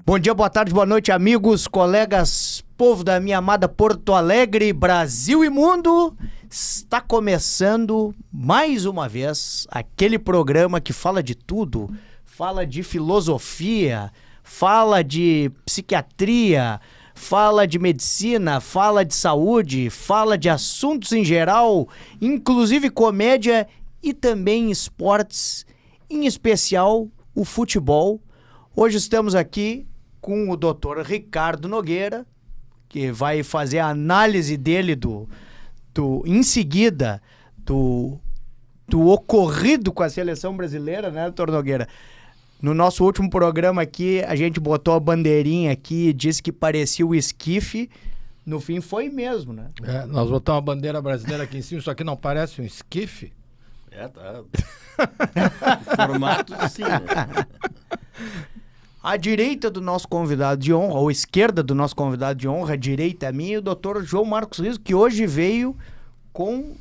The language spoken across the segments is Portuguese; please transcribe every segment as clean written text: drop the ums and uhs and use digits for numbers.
Bom dia, boa tarde, boa noite, amigos, colegas, povo da minha amada Porto Alegre, Brasil e mundo. Está começando mais uma vez aquele programa que fala de tudo, fala de filosofia, fala de psiquiatria, fala de medicina, fala de saúde, fala de assuntos em geral, inclusive comédia e também esportes, em especial o futebol. Hoje estamos aqui com o Dr. Ricardo Nogueira, que vai fazer a análise dele em seguida do ocorrido com a seleção brasileira, né, Dr. Nogueira? No nosso último programa aqui, a gente botou a bandeirinha aqui e disse que parecia o esquife. No fim foi mesmo, né? Nós botamos a bandeira brasileira aqui em cima, isso aqui não parece um esquife? Tá. Formato sim, né? À direita do nosso convidado de honra, ou à esquerda do nosso convidado de honra, à direita a mim, o Dr. João Marcos Riso, que hoje veio com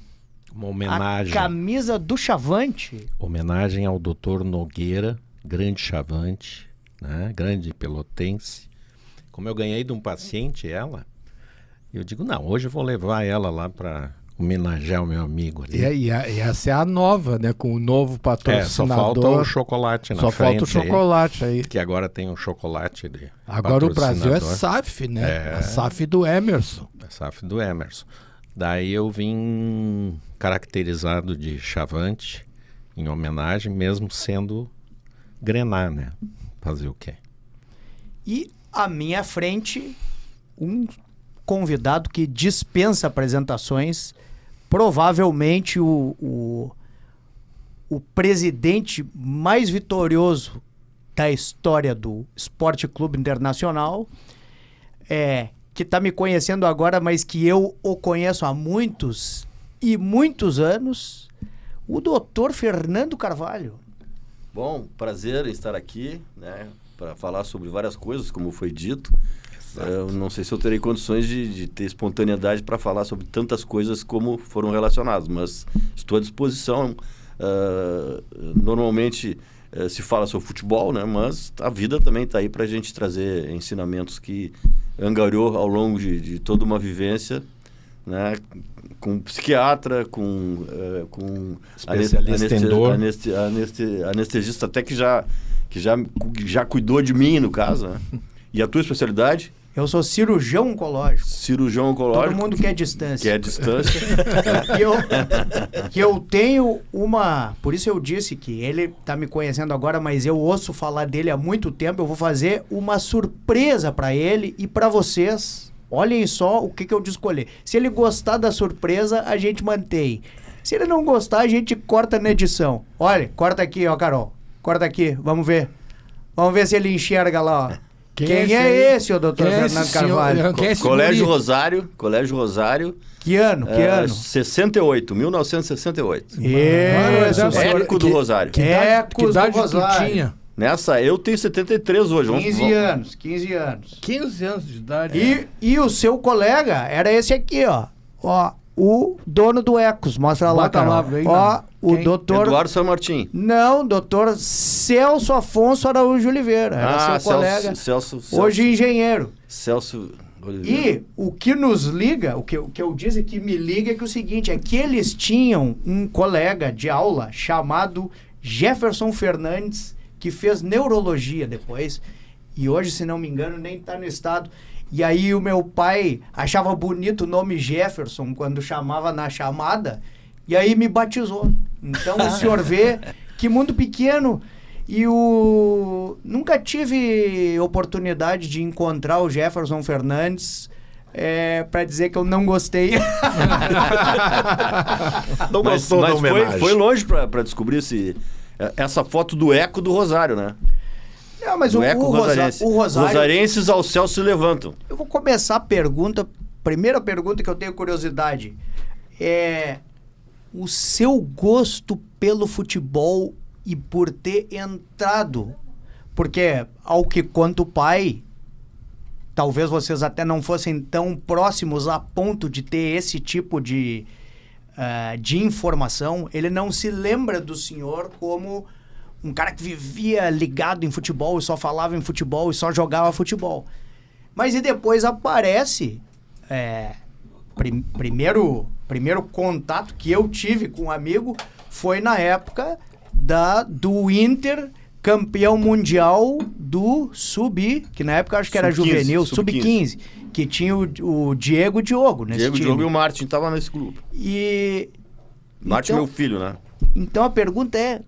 uma homenagem, a camisa do Chavante. Homenagem ao Dr. Nogueira, grande Chavante, né? Grande pelotense. Como eu ganhei de um paciente ela, eu digo, não, hoje eu vou levar ela lá para homenagear o meu amigo ali. E essa é a nova, né? Com o novo patrocinador. Só falta o chocolate na frente. Só falta o chocolate aí. Que agora tem um chocolate de agora o Brasil é SAF, né? A SAF do Emerson. A SAF do Emerson. Daí eu vim caracterizado de Chavante, em homenagem, mesmo sendo Grená, né? Fazer o quê? E à minha frente, um convidado que dispensa apresentações, provavelmente o presidente mais vitorioso da história do Esporte Clube Internacional, que está me conhecendo agora, mas que eu o conheço há muitos e muitos anos, o Dr. Fernando Carvalho. Bom, prazer em estar aqui, né, para falar sobre várias coisas, como foi dito. Eu não sei se eu terei condições de ter espontaneidade para falar sobre tantas coisas como foram relacionadas, mas estou à disposição. Normalmente se fala sobre futebol, né, mas a vida também está aí para a gente trazer ensinamentos que angariou ao longo de toda uma vivência, né, com psiquiatra, com anestesista até que já cuidou de mim, no caso, né? E a tua especialidade? Eu sou cirurgião oncológico. Cirurgião oncológico. Todo mundo quer distância. Quer distância. que eu tenho uma... Por isso eu disse que ele tá me conhecendo agora, mas eu ouço falar dele há muito tempo. Eu vou fazer uma surpresa para ele e para vocês. Olhem só o que eu escolher. Se ele gostar da surpresa, a gente mantém. Se ele não gostar, a gente corta na edição. Olha, corta aqui, ó, Carol. Corta aqui, vamos ver. Vamos ver se ele enxerga lá, ó. Quem é esse, o doutor Fernando Carvalho? Colégio Rosário. Colégio Rosário. Que ano? 1968. Isso. Eco do Rosário. Que idade do Rosário? Tinha? Nessa, eu tenho 73 hoje. 15 anos. 15 anos de idade. E o seu colega era esse aqui, ó. Ó, o dono do Ecos. Mostra lá, Carol. Ó, o doutor... Eduardo San Martin. Não, doutor Celso Afonso Araújo Oliveira. Era seu colega. Celso. Hoje engenheiro. Celso Oliveira. E o que nos liga, o que eu disse que me liga é que o seguinte, é que eles tinham um colega de aula chamado Jefferson Fernandes, que fez neurologia depois, e hoje, se não me engano, nem está no estado. E aí o meu pai achava bonito o nome Jefferson quando chamava na chamada, e aí me batizou. Então o senhor vê que mundo pequeno. E nunca tive oportunidade de encontrar o Jefferson Fernandes para dizer que eu não gostei. Não gostou da homenagem. Foi longe para descobrir essa foto do Eco do Rosário, né? Não, mas o Rosário... Rosarenses ao céu se levantam. Eu vou começar a pergunta. Primeira pergunta que eu tenho curiosidade é o seu gosto pelo futebol e por ter entrado. Porque, ao que conta o pai, talvez vocês até não fossem tão próximos a ponto de ter esse tipo de de informação, ele não se lembra do senhor como um cara que vivia ligado em futebol e só falava em futebol e só jogava futebol. Mas e depois aparece... Primeiro contato que eu tive com um amigo foi na época do Inter, campeão mundial do que na época eu acho que era juvenil, sub-15, que tinha o Diego Diogo nesse time. Diogo e o Martin estavam nesse grupo. Martin então, meu filho, né? Então a pergunta é,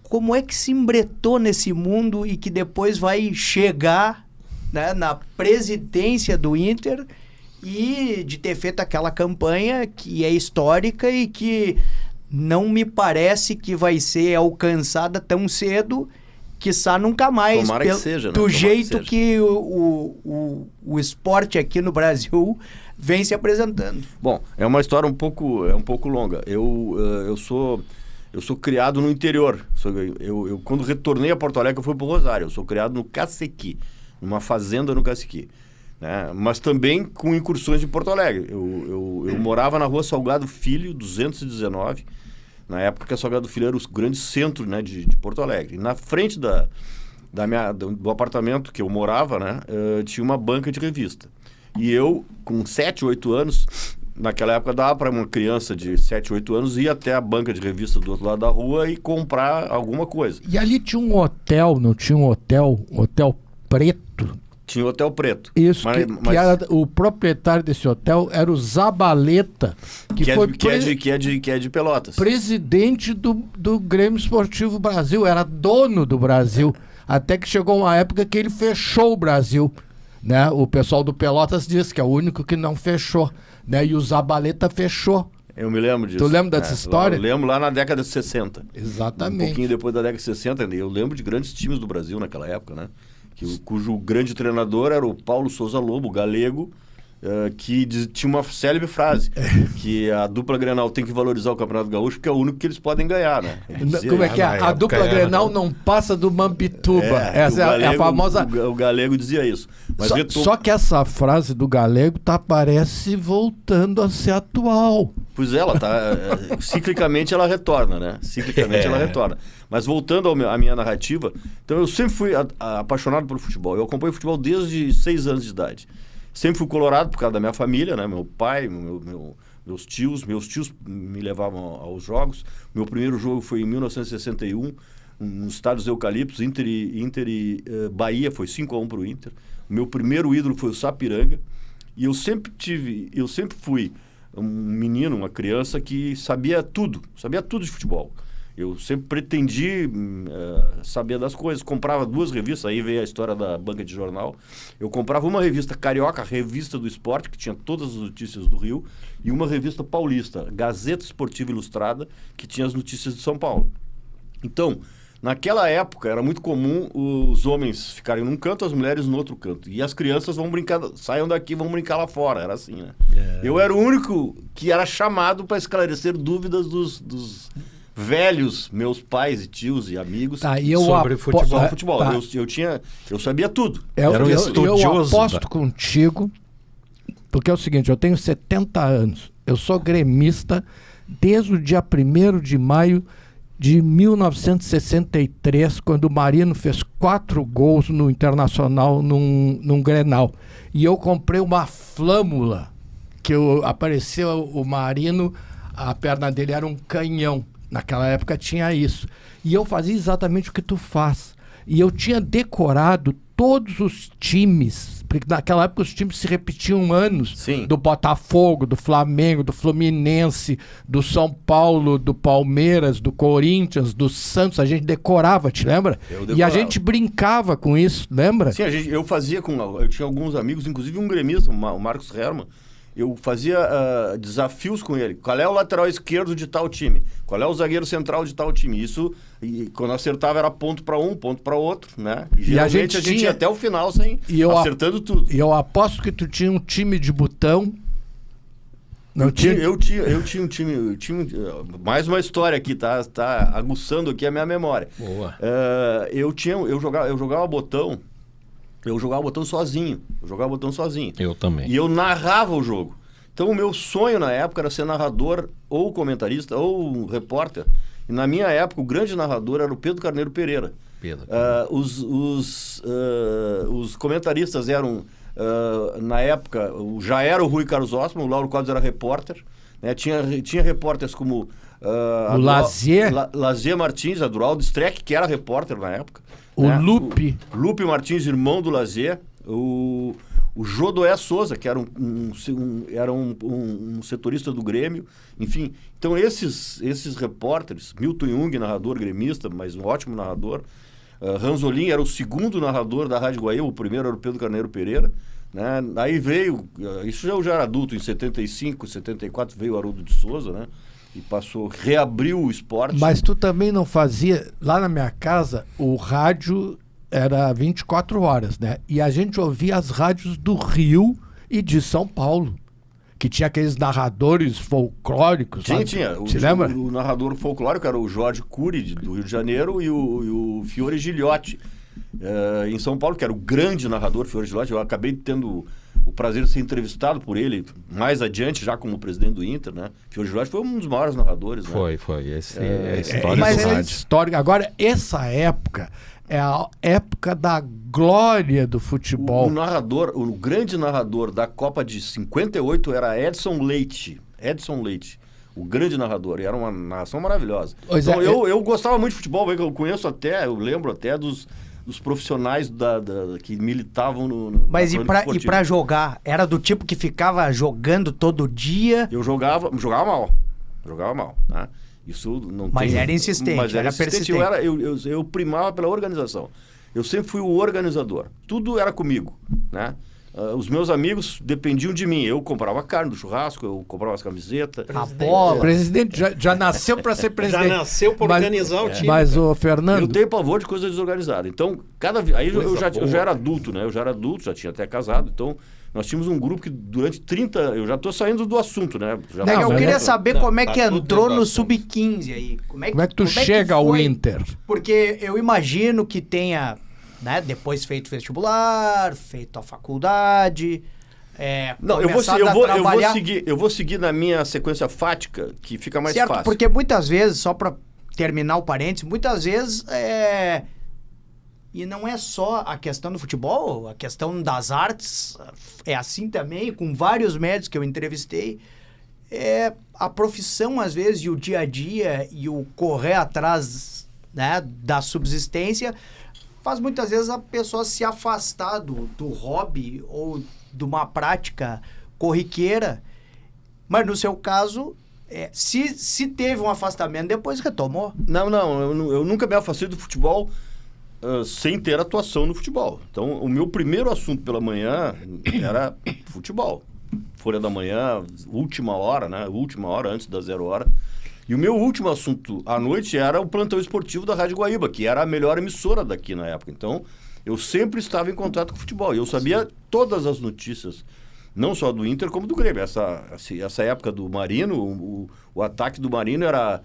como é que se embretou nesse mundo e que depois vai chegar, né, na presidência do Inter e de ter feito aquela campanha que é histórica e que não me parece que vai ser alcançada tão cedo, quiçá nunca mais. Tomara que seja, né? Do Tomara jeito que o esporte aqui no Brasil vem se apresentando. Bom, é uma história um pouco longa. Eu sou criado no interior. Eu quando retornei a Porto Alegre, eu fui para o Rosário. Eu sou criado no Cacequi, numa fazenda no Cacequi. Né? Mas também com incursões em Porto Alegre. Eu morava na Rua Salgado Filho, 219, na época que a Salgado Filho era o grande centro, né, de Porto Alegre. E na frente do apartamento que eu morava, né, tinha uma banca de revista. E eu, com 7, 8 anos, naquela época dava para uma criança de 7, 8 anos ir até a banca de revista do outro lado da rua e comprar alguma coisa. E ali tinha um hotel, não tinha um hotel preto? Tinha o Hotel Preto. Isso, que era, o proprietário desse hotel era o Zabaleta, que é de Pelotas. Presidente do Grêmio Esportivo Brasil, era dono do Brasil, até que chegou uma época que ele fechou o Brasil, né? O pessoal do Pelotas diz que é o único que não fechou, né? E o Zabaleta fechou. Eu me lembro disso. Tu lembra dessa história? Eu lembro lá na década de 60. Exatamente. Um pouquinho depois da década de 60, eu lembro de grandes times do Brasil naquela época, né? Cujo grande treinador era o Paulo Souza Lobo, galego, que tinha uma célebre frase, que a dupla Grenal tem que valorizar o Campeonato Gaúcho porque é o único que eles podem ganhar, né? Como é que é? A dupla Grenal não passa do Mampituba. Essa é a famosa... O galego dizia isso. Mas só que essa frase do galego parece voltando a ser atual. Pois ela ciclicamente ela retorna, né? Ciclicamente ela retorna. Mas voltando à minha narrativa, então eu sempre fui apaixonado pelo futebol. Eu acompanho futebol desde 6 anos de idade. Sempre fui colorado por causa da minha família, né? Meu pai, meus tios me levavam aos jogos. Meu primeiro jogo foi em 1961, nos estádios Eucaliptos, Inter e Bahia, foi 5-1 para o Inter. O meu primeiro ídolo foi o Sapiranga. E eu sempre fui um menino, uma criança que sabia tudo de futebol. Eu sempre pretendi saber das coisas. Comprava 2 revistas, aí veio a história da banca de jornal. Eu comprava uma revista carioca, Revista do Esporte, que tinha todas as notícias do Rio, e uma revista paulista, Gazeta Esportiva Ilustrada, que tinha as notícias de São Paulo. Então, naquela época, era muito comum os homens ficarem num canto, as mulheres no outro canto. E as crianças vão brincar, saiam daqui, vão brincar lá fora. Era assim, né? Eu era o único que era chamado para esclarecer dúvidas dos velhos, meus pais e tios e amigos sobre futebol. Tá. Eu sabia tudo. Era um estudioso. Eu aposto contigo, porque é o seguinte, eu tenho 70 anos, eu sou gremista desde o dia 1º de maio de 1963, quando o Marino fez 4 gols no Internacional num Grenal. E eu comprei uma flâmula, que apareceu o Marino, a perna dele era um canhão. Naquela época tinha isso. E eu fazia exatamente o que tu faz. E eu tinha decorado todos os times, porque naquela época os times se repetiam anos. Sim. Do Botafogo, do Flamengo, do Fluminense, do São Paulo, do Palmeiras, do Corinthians, do Santos. A gente decorava, te lembra? E a gente brincava com isso, lembra? Sim, eu tinha alguns amigos, inclusive um gremista, o Marcos Herman. Eu fazia desafios com ele. Qual é o lateral esquerdo de tal time? Qual é o zagueiro central de tal time? Isso, quando acertava, era ponto para um, ponto para outro, né? E geralmente a gente ia até o final acertando tudo. E eu aposto que tu tinha um time de botão. Eu tinha um time. Mais uma história aqui, tá aguçando aqui a minha memória. Boa. Eu jogava botão. Eu jogava botão sozinho. Eu também. E eu narrava o jogo. Então o meu sonho na época era ser narrador ou comentarista ou repórter. E na minha época o grande narrador era o Pedro Carneiro Pereira. Os comentaristas eram, na época, já era o Rui Carlos Osman, o Lauro Quadros era repórter. Né? Tinha repórteres como... o Lazier. Lazier Martins, a Duraldo Streck, que era repórter na época. O né? Lupe. O Lupe Martins, irmão do Lazier. O Jodoé Souza, que era um setorista do Grêmio. Enfim, então esses repórteres, Milton Jung, narrador gremista, mas um ótimo narrador. Ranzolin era o segundo narrador da Rádio Guaíba, o primeiro era o Pedro Carneiro Pereira. Né? Aí veio, isso já era adulto, em 75, 74 veio o Haroldo de Souza, né? E reabriu o esporte. Mas tu também não fazia, lá na minha casa, o rádio era 24 horas, né? E a gente ouvia as rádios do Rio e de São Paulo, que tinha aqueles narradores folclóricos. Tinha. Você lembra? O narrador folclórico era o Jorge Cury, do Rio de Janeiro, e o Fiore Gilhote, em São Paulo, que era o grande narrador, Fiore Gilhote. Eu acabei tendo o prazer de ser entrevistado por ele mais adiante, já como presidente do Inter, né? Fiore Gilhote foi um dos maiores narradores, né? Foi. Esse é a história Mas do é rádio. histórica. Agora, essa época é a época da glória do futebol. O grande narrador da Copa de 58 era Edson Leite. O grande narrador. E era uma narração maravilhosa. Então, eu gostava muito de futebol, eu lembro até dos profissionais que militavam no Mas e pra jogar? Era do tipo que ficava jogando todo dia? Eu jogava mal. Tá? Isso não mas tem, era insistente, mas era persistente. Eu primava pela organização. Eu sempre fui o organizador. Tudo era comigo, né? Os meus amigos dependiam de mim. Eu comprava carne do churrasco, eu comprava as camisetas. A bola. O presidente já nasceu para ser presidente. Já nasceu para organizar o time. Mas, o Fernando... Eu tenho pavor de coisa desorganizada. Então, aí eu já era adulto, né? Eu já era adulto, já tinha até casado. Então, nós tínhamos um grupo que durante 30... Eu já estou saindo do assunto, né? Eu queria saber como é que entrou no Sub-15 aí. Como é que tu chega ao Inter? Porque eu imagino que tenha... Né? Depois feito vestibular, feito a faculdade. Não, eu vou seguir na minha sequência fática, que fica mais fácil. Porque muitas vezes, só para terminar o parênteses, muitas vezes e não é só a questão do futebol, a questão das artes é assim também, com vários médicos que eu entrevistei. A profissão, às vezes, e o dia a dia e o correr atrás, né, da subsistência faz muitas vezes a pessoa se afastar do hobby ou de uma prática corriqueira. Mas no seu caso, se teve um afastamento, depois retomou. Não, eu nunca me afastei do futebol sem ter atuação no futebol. Então, o meu primeiro assunto pela manhã era futebol. Folha da Manhã, última hora, né? Última hora, antes da 0 hora. E o meu último assunto à noite era o plantão esportivo da Rádio Guaíba, que era a melhor emissora daqui na época. Então, eu sempre estava em contato com o futebol. E eu sabia todas as notícias, não só do Inter, como do Grêmio. Essa época do Marino, o ataque do Marino era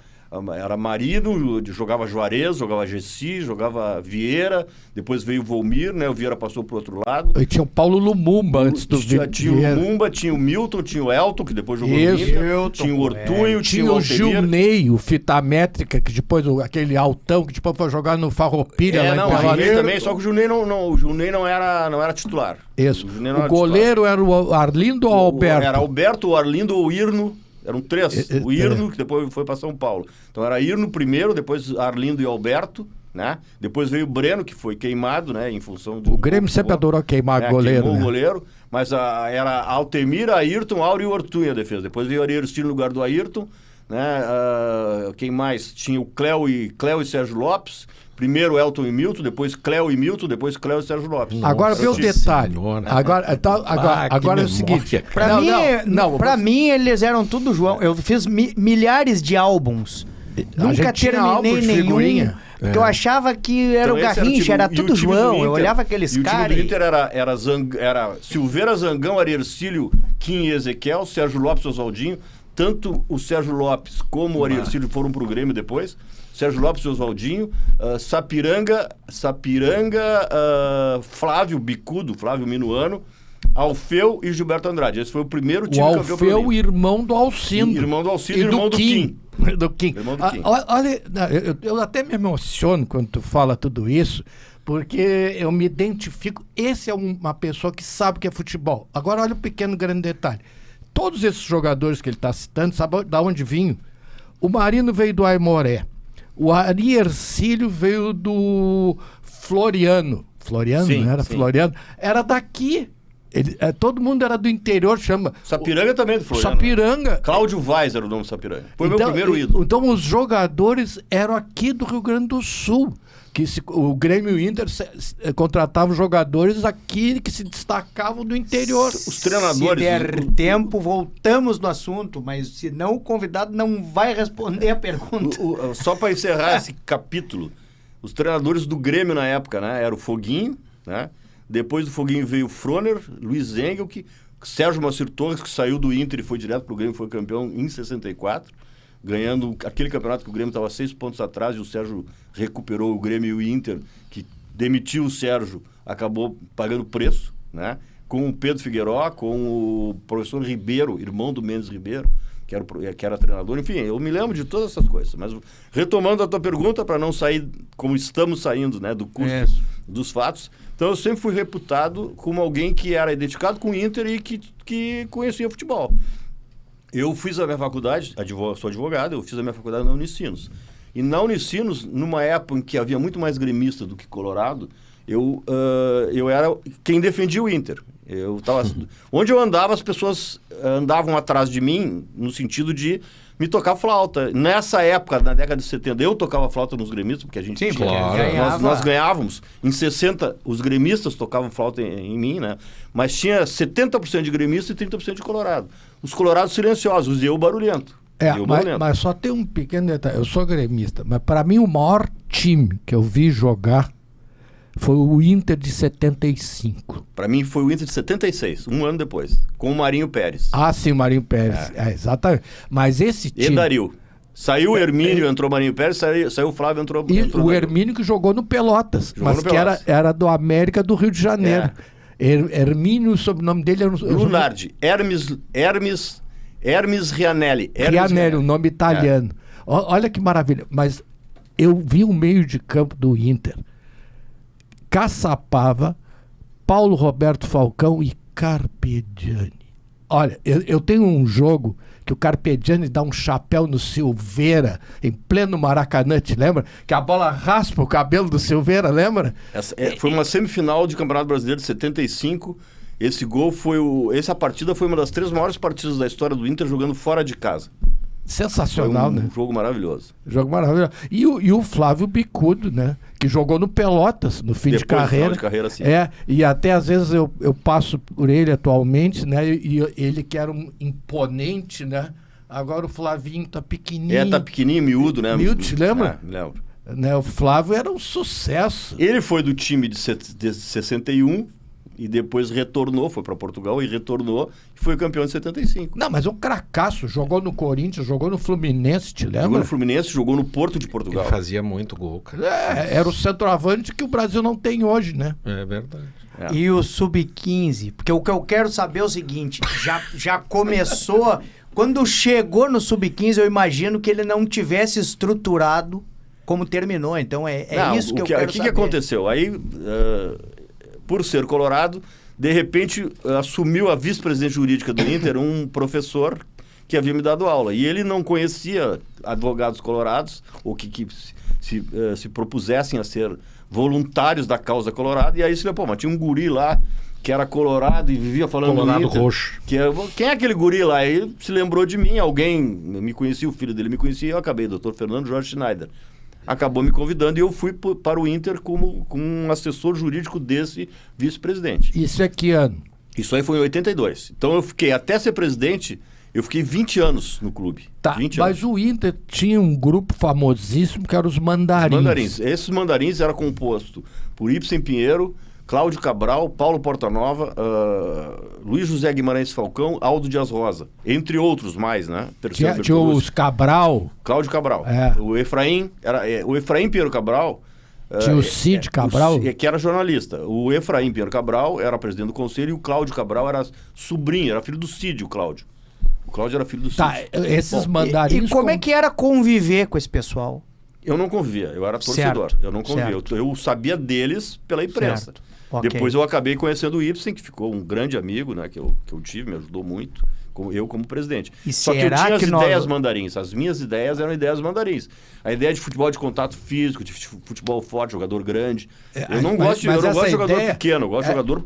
Marino, jogava Juarez, jogava Gessi, jogava Vieira, depois veio o Volmir, né? O Vieira passou pro outro lado. E tinha o Paulo Lumumba antes do Vieira. Tinha o Lumumba, tinha o Milton, tinha o Elton, que depois jogou no Inter, tinha o Ortunho, tinha o Gilney, o fita métrica, que depois, aquele altão, que depois foi jogar no Farroupilha. O Gilney também, só que o Gilney não era titular. Isso. O goleiro era o Arlindo ou Alberto? Era Alberto, o Arlindo ou o Irno. Eram 3. O Irno, que depois foi para São Paulo. Então era Irno primeiro, depois Arlindo e Alberto, né? Depois veio o Breno, que foi queimado, né? Em função do... O Grêmio sempre adorou queimar goleiro, queimou né? o goleiro, mas era Altemir, Ayrton, Áureo e Ortunha a defesa. Depois veio o Ariel no lugar do Ayrton, né? Quem mais? Tinha o Cléo e Sérgio Lopes. Primeiro Elton e Milton, depois Cléo e Milton, depois Cléo e Sérgio Lopes. Agora vê o detalhe. Agora é o seguinte. Pra mim, eles eram tudo João. Eu fiz milhares de álbuns. Nunca terminei nenhum. Porque eu achava que era o Garrincha, era tudo João. Eu olhava aqueles caras. O time do Inter era Silveira, Zangão, Ariercílio, Kim e Ezequiel, Sérgio Lopes e Oswaldinho. Tanto o Sérgio Lopes como o Ariercílio foram pro Grêmio depois. Sérgio Lopes e Oswaldinho, Sapiranga, Flávio Bicudo, Flávio Minuano, Alfeu e Gilberto Andrade. Esse foi o primeiro time O campeão pelo Alfeu, Inter. irmão do Alcindo. Irmão do Alcindo e irmão do Kim. Do Kim. Irmão do Kim. Olha, eu até me emociono quando tu fala tudo isso, porque eu me identifico. Esse é uma pessoa que sabe o que é futebol. Agora, olha o pequeno grande detalhe. Todos esses jogadores que ele está citando, sabe de onde vinham? O Marino veio do Aimoré. O Ari Ercílio veio do Floriano. Floriano, Sim, não era sim. Floriano? Era daqui. Todo mundo era do interior, chama. Sapiranga também do Floriano. Sapiranga. Cláudio Vaz era o nome do Sapiranga. Foi meu primeiro ídolo. Então os jogadores eram aqui do Rio Grande do Sul. O Grêmio e o Inter contratavam jogadores aqui que se destacavam do interior. Os treinadores... Se der tempo, voltamos no assunto, mas senão o convidado não vai responder a pergunta. Só para encerrar esse capítulo, os treinadores do Grêmio na época, né? Era o Foguinho, né? Depois do Foguinho veio o Froner, Luiz Engelke, Sérgio Macir Torres, que saiu do Inter e foi direto para o Grêmio, foi campeão em 64, ganhando aquele campeonato que o Grêmio estava 6 pontos atrás e o Sérgio recuperou o Grêmio e o Inter, que demitiu o Sérgio, acabou pagando preço, né? Com o Pedro Figueiró, com o professor Ribeiro, irmão do Mendes Ribeiro, que era treinador. Enfim, eu me lembro de todas essas coisas. Mas retomando a tua pergunta, para não sair como estamos saindo, né, do curso dos fatos, então eu sempre fui reputado como alguém que era identificado com o Inter e que conhecia futebol. Eu fiz a minha faculdade, sou advogado, eu fiz a minha faculdade na Unicinos. E na Unicinos, numa época em que havia muito mais gremista do que colorado, eu era quem defendia o Inter. Onde eu andava, as pessoas andavam atrás de mim no sentido de me tocar flauta. Nessa época, na década de 70, eu tocava flauta nos gremistas, porque a gente Sim, claro. nós ganhávamos. Em 60, os gremistas tocavam flauta em mim, né? Mas tinha 70% de gremista e 30% de colorado. Os colorados silenciosos e eu barulhento. Mas só tem um pequeno detalhe. Eu sou gremista, mas para mim o maior time que eu vi jogar foi o Inter de 75. Para mim foi o Inter de 76, um ano depois, com o Marinho Pérez. Ah, sim, o Marinho Pérez. Exatamente. Mas esse time... E Dario. Saiu o Hermínio, entrou o Marinho Pérez, saiu o Flávio, entrou o Hermínio que jogou no Pelotas, mas que era do América do Rio de Janeiro. Hermínio, o sobrenome dele era... Lunardi. Hermes Rianelli. Rianelli, o nome italiano. Olha que maravilha. Mas eu vi o meio de campo do Inter. Caçapava, Paulo Roberto Falcão e Carpegiani. Olha, eu tenho um jogo que o Carpegiani dá um chapéu no Silveira, em pleno Maracanã, te lembra? Que a bola raspa o cabelo do Silveira, lembra? Foi uma semifinal de Campeonato Brasileiro de 75. Essa partida foi uma das 3 maiores partidas da história do Inter jogando fora de casa. Sensacional, né? Um jogo maravilhoso. Jogo maravilhoso. E o Flávio Bicudo, né? Que jogou no Pelotas, no fim de carreira. Final de carreira, sim. E até às vezes eu passo por ele atualmente, né? E ele que era um imponente, né? Agora o Flavinho tá pequenininho. Tá pequenininho, miúdo, né? Miúdo, te lembra? Me lembro. Né? O Flávio era um sucesso. Ele foi do time de 61... e depois retornou, foi para Portugal e retornou, e foi campeão de 75. Não, mas um cracaço, jogou no Corinthians, jogou no Fluminense, te lembra? Jogou no Fluminense, jogou no Porto de Portugal. Ele fazia muito gol, cara. Era o centroavante que o Brasil não tem hoje, né? É verdade. E o Sub-15? Porque o que eu quero saber é o seguinte, já começou... Quando chegou no Sub-15, eu imagino que ele não tivesse estruturado como terminou, então isso que eu quero saber. O que aconteceu? Aí... por ser colorado, de repente assumiu a vice-presidente jurídica do Inter um professor que havia me dado aula. E ele não conhecia advogados colorados, ou que se propusessem a ser voluntários da causa colorada. E aí você falou, mas tinha um guri lá que era colorado e vivia falando colorado Inter, roxo. Quem é aquele guri lá? Ele se lembrou de mim, alguém me conhecia, o filho dele me conhecia, e eu acabei, Dr. Fernando Jorge Schneider. Acabou me convidando e eu fui para o Inter como um assessor jurídico desse vice-presidente. Isso é que ano? Isso aí foi em 82. Então eu fiquei, até ser presidente, eu fiquei 20 anos no clube. Tá, 20 mas anos. O Inter tinha um grupo famosíssimo que era os Mandarins. Esses Mandarins eram compostos por Ibsen Pinheiro, Cláudio Cabral, Paulo Portanova, Luiz José Guimarães Falcão, Aldo Dias Rosa, entre outros mais, né? Tinha os Cabral. Cláudio Cabral. O Efraim Pinheiro Cabral Tinha o Cid Cabral? Que era jornalista. O Efraim Pinheiro Cabral era presidente do conselho e o Cláudio Cabral era sobrinho, era filho do Cid, o Cláudio. O Cláudio era filho do Cid. Tá, esses mandarins... E como é que era conviver com esse pessoal? Eu não convivia, eu era torcedor. Certo, Eu não convivia. Eu sabia deles pela imprensa. Certo. Ok. Depois eu acabei conhecendo o Ibsen, que ficou um grande amigo, né? Que eu tive, me ajudou muito. Eu como presidente. E Só que eu será tinha que as nós- ideias mandarins. As minhas ideias eram ideias mandarins. A ideia de futebol de contato físico, de futebol forte, jogador grande. Eu não gosto de jogador pequeno, eu gosto de jogador...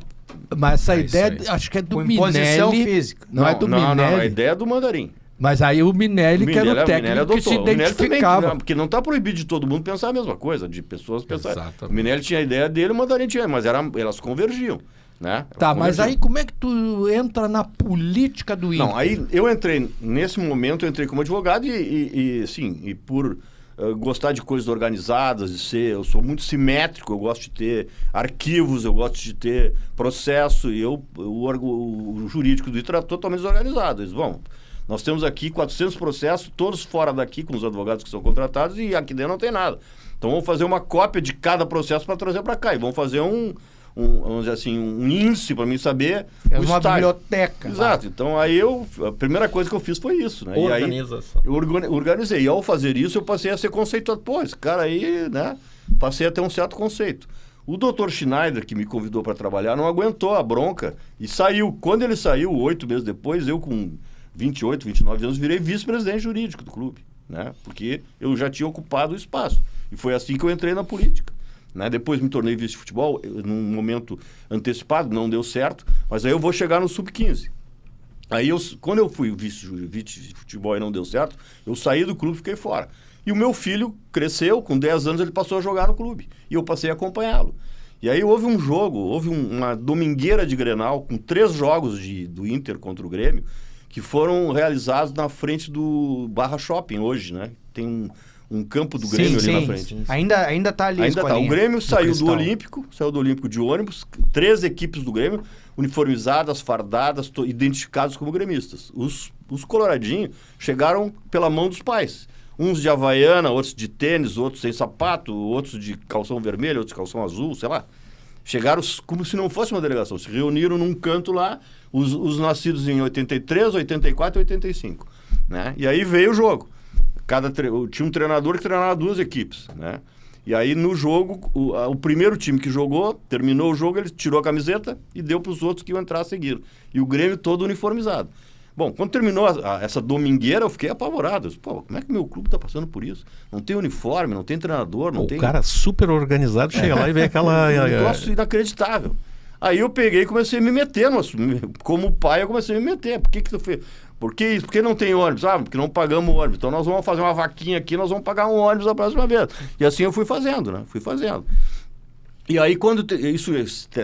Mas essa isso ideia, aí. acho que é do Com imposição Minelli. física. Não, é do não, Minelli. a ideia é do mandarim. Mas aí o Minelli, que era o técnico que se O Minelli também, identificava. porque não está proibido de todo mundo pensar a mesma coisa, de pessoas pensar. Exatamente. O Minelli tinha a ideia dele, o mandarim tinha, mas elas convergiam, né? Tá, Elas mas convergiam. aí como é que tu entra na política do Inter? Não, aí eu entrei, nesse momento eu entrei como advogado e por gostar de coisas organizadas, eu sou muito simétrico, eu gosto de ter arquivos, eu gosto de ter processo, e o jurídico do Inter era totalmente desorganizado. Eles, bom, nós temos aqui 400 processos, todos fora daqui, com os advogados que são contratados, e aqui dentro não tem nada. Então vamos fazer uma cópia de cada processo para trazer para cá, e vamos fazer vamos dizer assim, um índice para mim saber É o uma estágio. biblioteca. Exato. Então aí a primeira coisa que eu fiz foi isso, né? Organização. E aí eu organizei. E ao fazer isso eu passei a ser conceituado. Pô, esse cara aí, né? Passei a ter um certo conceito. O Dr. Schneider, que me convidou para trabalhar, não aguentou a bronca e saiu. Quando ele saiu, 8 meses depois, eu com 28, 29 anos, virei vice-presidente jurídico do clube, né? Porque eu já tinha ocupado o espaço. E foi assim que eu entrei na política. Né? Depois me tornei vice de futebol, num momento antecipado, não deu certo, mas aí eu vou chegar no sub-15. Aí, quando eu fui vice de futebol e não deu certo, eu saí do clube e fiquei fora. E o meu filho cresceu, com 10 anos ele passou a jogar no clube, e eu passei a acompanhá-lo. E aí houve um jogo, uma domingueira de Grenal, com 3 jogos do Inter contra o Grêmio, que foram realizados na frente do Barra Shopping hoje, né? Tem um campo do Grêmio ali na frente. Ainda tá ali. Ainda tá. O Grêmio saiu do Cristal. Olímpico de ônibus, 3 equipes do Grêmio, uniformizadas, fardadas, identificados como gremistas. Os coloradinhos chegaram pela mão dos pais. Uns de havaiana, outros de tênis, outros sem sapato, outros de calção vermelho, outros de calção azul, sei lá. Chegaram como se não fosse uma delegação. Se reuniram num canto lá, os nascidos em 83, 84 e 85. Né? E aí veio o jogo. Tinha um treinador que treinava 2 equipes, né? E aí no jogo, o primeiro time que jogou, terminou o jogo, ele tirou a camiseta e deu para os outros que iam entrar a seguir. E o Grêmio todo uniformizado. Bom, quando terminou essa domingueira, eu fiquei apavorado. Pô, como é que meu clube está passando por isso? Não tem uniforme, não tem treinador, não tem... O cara super organizado chega lá e vê aquela... Um negócio inacreditável. Aí eu peguei e comecei a me meter, como pai eu comecei a me meter. Por que tu fez? Por que não tem ônibus? Porque não pagamos o ônibus. Então nós vamos fazer uma vaquinha aqui, nós vamos pagar um ônibus a próxima vez. E assim eu fui fazendo, né? E aí isso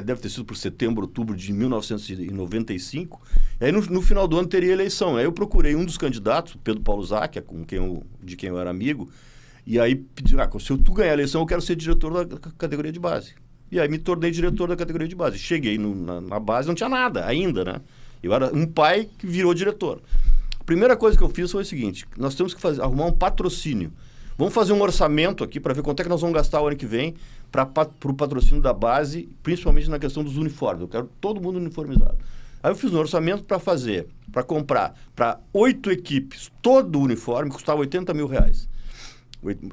deve ter sido por setembro, outubro de 1995. E aí no final do ano teria eleição. Aí eu procurei um dos candidatos, Pedro Paulo Zac, de quem eu era amigo. E aí pedi, se tu ganhar a eleição, eu quero ser diretor da categoria de base. E aí me tornei diretor da categoria de base. Cheguei na base, não tinha nada ainda, né? Eu era um pai que virou diretor. A primeira coisa que eu fiz foi o seguinte: nós temos que arrumar um patrocínio. Vamos fazer um orçamento aqui para ver quanto é que nós vamos gastar o ano que vem para o patrocínio da base, principalmente na questão dos uniformes. Eu quero todo mundo uniformizado. Aí eu fiz um orçamento para comprar para 8 equipes todo o uniforme, custava R$80 mil.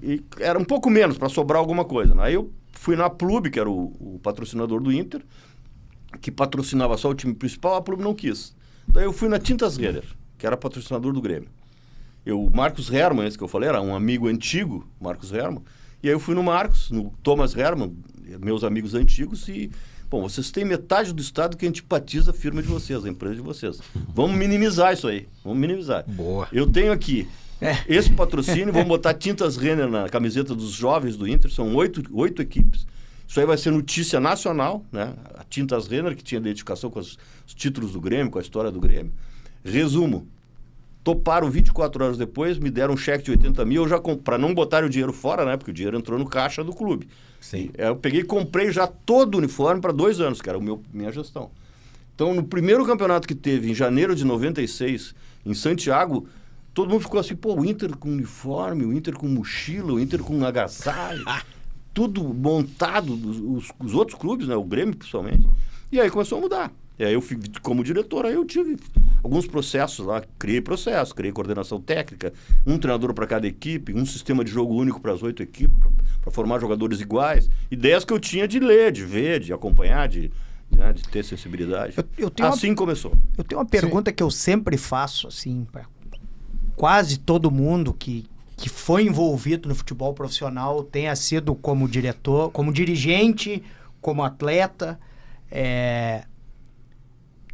E era um pouco menos para sobrar alguma coisa. Né? Aí eu fui na Plub, que era o patrocinador do Inter, que patrocinava só o time principal, a Plub não quis. Daí eu fui na Tintas Renner, que era patrocinador do Grêmio. O Marcos Hermann, esse que eu falei, era um amigo antigo, Marcos Hermann. E aí eu fui no Thomas Hermann, meus amigos antigos, e, bom, vocês têm metade do estado que antipatiza a firma de vocês, a empresa de vocês. Vamos minimizar isso aí, vamos minimizar. Boa. Eu tenho aqui esse patrocínio, vamos botar Tintas Renner na camiseta dos jovens do Inter, são 8 equipes. Isso aí vai ser notícia nacional, né? A Tintas Renner, que tinha identificação com os títulos do Grêmio, com a história do Grêmio. Resumo, toparam 24 horas depois, me deram um cheque de 80 mil, para não botar o dinheiro fora, né? Porque o dinheiro entrou no caixa do clube. Sim. Eu peguei e comprei já todo o uniforme para 2 anos, que era minha gestão. Então, no primeiro campeonato que teve, em janeiro de 96, em Santiago, todo mundo ficou assim, pô, o Inter com uniforme, o Inter com mochila, o Inter com agasalho. tudo montado, os outros clubes, né? O Grêmio principalmente. E aí começou a mudar. E aí eu fui, como diretor, aí eu tive alguns processos lá, criei coordenação técnica, um treinador para cada equipe, um sistema de jogo único para as 8 equipes, para formar jogadores iguais. Ideias que eu tinha de ler, de ver, de acompanhar, de ter sensibilidade. Assim começou. Eu tenho uma pergunta que eu sempre faço, assim, para quase todo mundo que foi envolvido no futebol profissional, tenha sido como diretor, como dirigente, como atleta.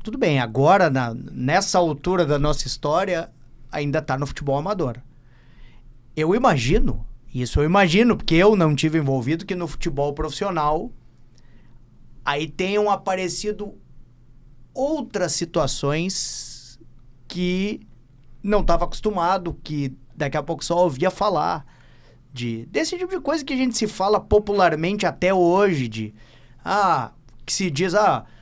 Tudo bem, agora, nessa altura da nossa história, ainda está no futebol amador. Eu imagino, porque eu não tive envolvido, que no futebol profissional aí tenham aparecido outras situações que não estava acostumado, que daqui a pouco só ouvia falar. Desse tipo de coisa que a gente se fala popularmente até hoje, que se diz,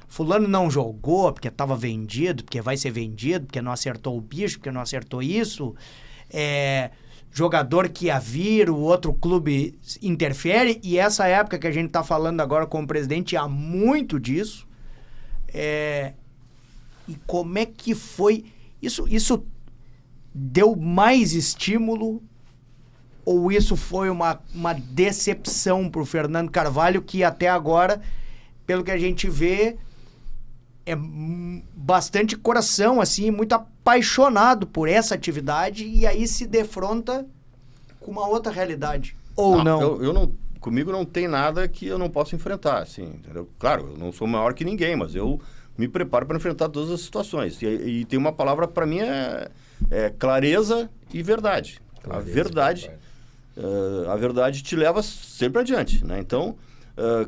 fulano não jogou porque estava vendido, porque vai ser vendido, porque não acertou o bicho, porque não acertou isso. Jogador que ia vir, o outro clube interfere. E essa época que a gente está falando agora com o presidente, há muito disso. E como é que foi? Isso deu mais estímulo ou isso foi uma decepção para o Fernando Carvalho, que até agora, pelo que a gente vê, é bastante coração, assim, muito apaixonado por essa atividade e aí se defronta com uma outra realidade. Ou não? Comigo não tem nada que eu não possa enfrentar, assim, entendeu? Claro, eu não sou maior que ninguém, mas eu me preparo para enfrentar todas as situações. E tem uma palavra para mim é clareza e verdade. A verdade te leva sempre adiante, né? Então,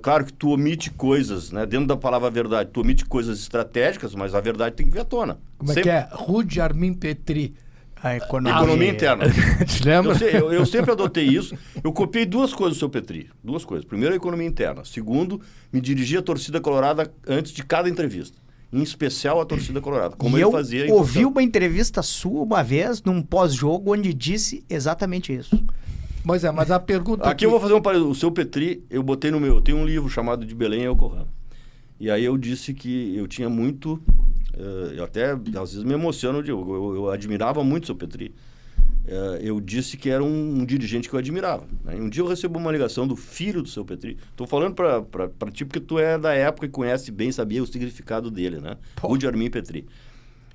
claro que tu omite coisas, né? Dentro da palavra verdade, tu omite coisas estratégicas, mas a verdade tem que vir à tona. Como é que é? Rude Armin Petri. A economia interna. Te lembra? Eu sempre adotei isso. Eu copiei 2 coisas do seu Petri. 2 coisas. Primeiro, a economia interna. Segundo, me dirigi à torcida colorada antes de cada entrevista. Em especial a torcida colorada. Como ele fazia. Eu ouvi uma entrevista sua uma vez, num pós-jogo, onde disse exatamente isso. Mas a pergunta... Aqui eu vou fazer um parênteses. O seu Petri, eu botei no meu... Tem um livro chamado De Belém ao Corrão. E aí eu disse que eu tinha muito... eu até, às vezes, me emociono. Eu admirava muito o seu Petri. Eu disse que era um dirigente que eu admirava. Né? Um dia eu recebo uma ligação do filho do seu Petri. Estou falando para ti porque tu é da época e conhece bem, sabia o significado dele, né? Rude Armin Petri.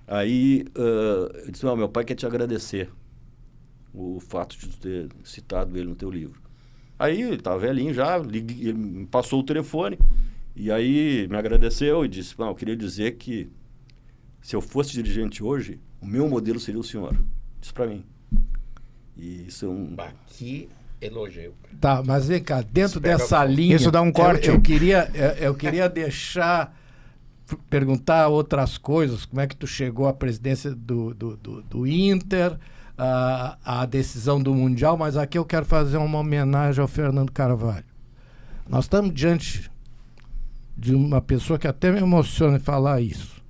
Aí eu disse, meu pai quer te agradecer o fato de tu ter citado ele no teu livro. Aí ele estava velhinho já, ele me passou o telefone e aí me agradeceu e disse, eu queria dizer que se eu fosse dirigente hoje, o meu modelo seria o senhor. Disse para mim. E isso é um... Que elogio. Tá, mas vem cá, dentro dessa linha... Isso dá um corte. Eu queria perguntar outras coisas. Como é que tu chegou à presidência do Inter, a decisão do Mundial, mas aqui eu quero fazer uma homenagem ao Fernando Carvalho. Nós estamos diante de uma pessoa que até me emociona em falar isso,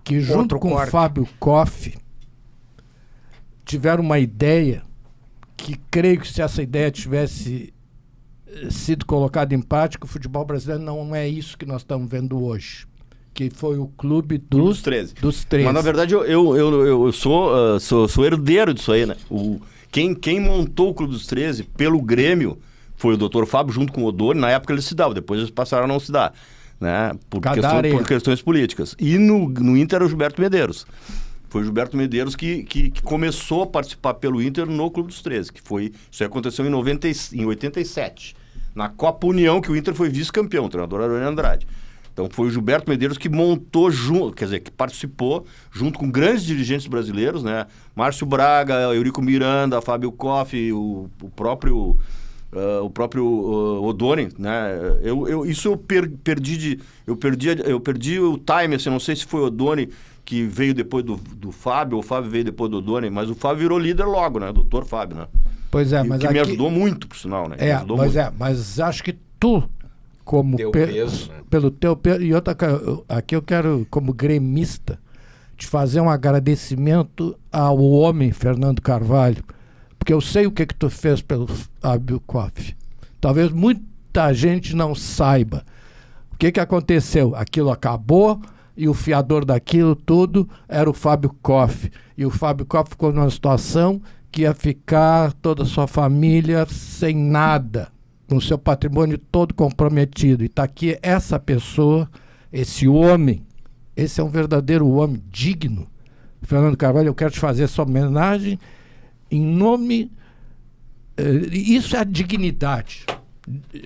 que junto com o Fábio Koff tiveram uma ideia que creio que se essa ideia tivesse sido colocada em prática, o futebol brasileiro não é isso que nós estamos vendo hoje, que foi o clube dos 13. Mas na verdade eu sou herdeiro disso aí, né? Quem montou o Clube dos 13 pelo Grêmio foi o Dr. Fábio junto com o Odoni. Na época eles se davam, depois eles passaram a não se dar, né? Por questões políticas. E no Inter era o Gilberto Medeiros. Foi o Gilberto Medeiros que começou a participar pelo Inter no Clube dos 13, isso aconteceu em 87, na Copa União, que o Inter foi vice-campeão, o treinador era o Andrade. Então foi o Gilberto Medeiros que montou que participou junto com grandes dirigentes brasileiros, né? Márcio Braga, Eurico Miranda, Fábio Koff, o próprio Odoni, né? Eu perdi o time, assim, não sei se foi o Odoni que veio depois do Fábio, ou o Fábio veio depois do Odoni, mas o Fábio virou líder logo, né? Doutor Fábio, né? Pois é, mas que me ajudou muito, por sinal, né? Mas acho que tu, como peso, né? pelo teu peso, e outra, aqui eu quero, como gremista, te fazer um agradecimento ao homem Fernando Carvalho, porque eu sei o que tu fez pelo Fábio Koff. Talvez muita gente não saiba. O que aconteceu? Aquilo acabou e o fiador daquilo tudo era o Fábio Koff. E o Fábio Koff ficou numa situação que ia ficar toda a sua família sem nada, com o seu patrimônio todo comprometido. E está aqui essa pessoa, esse homem, esse é um verdadeiro homem digno. Fernando Carvalho, eu quero te fazer essa homenagem em nome... isso é a dignidade.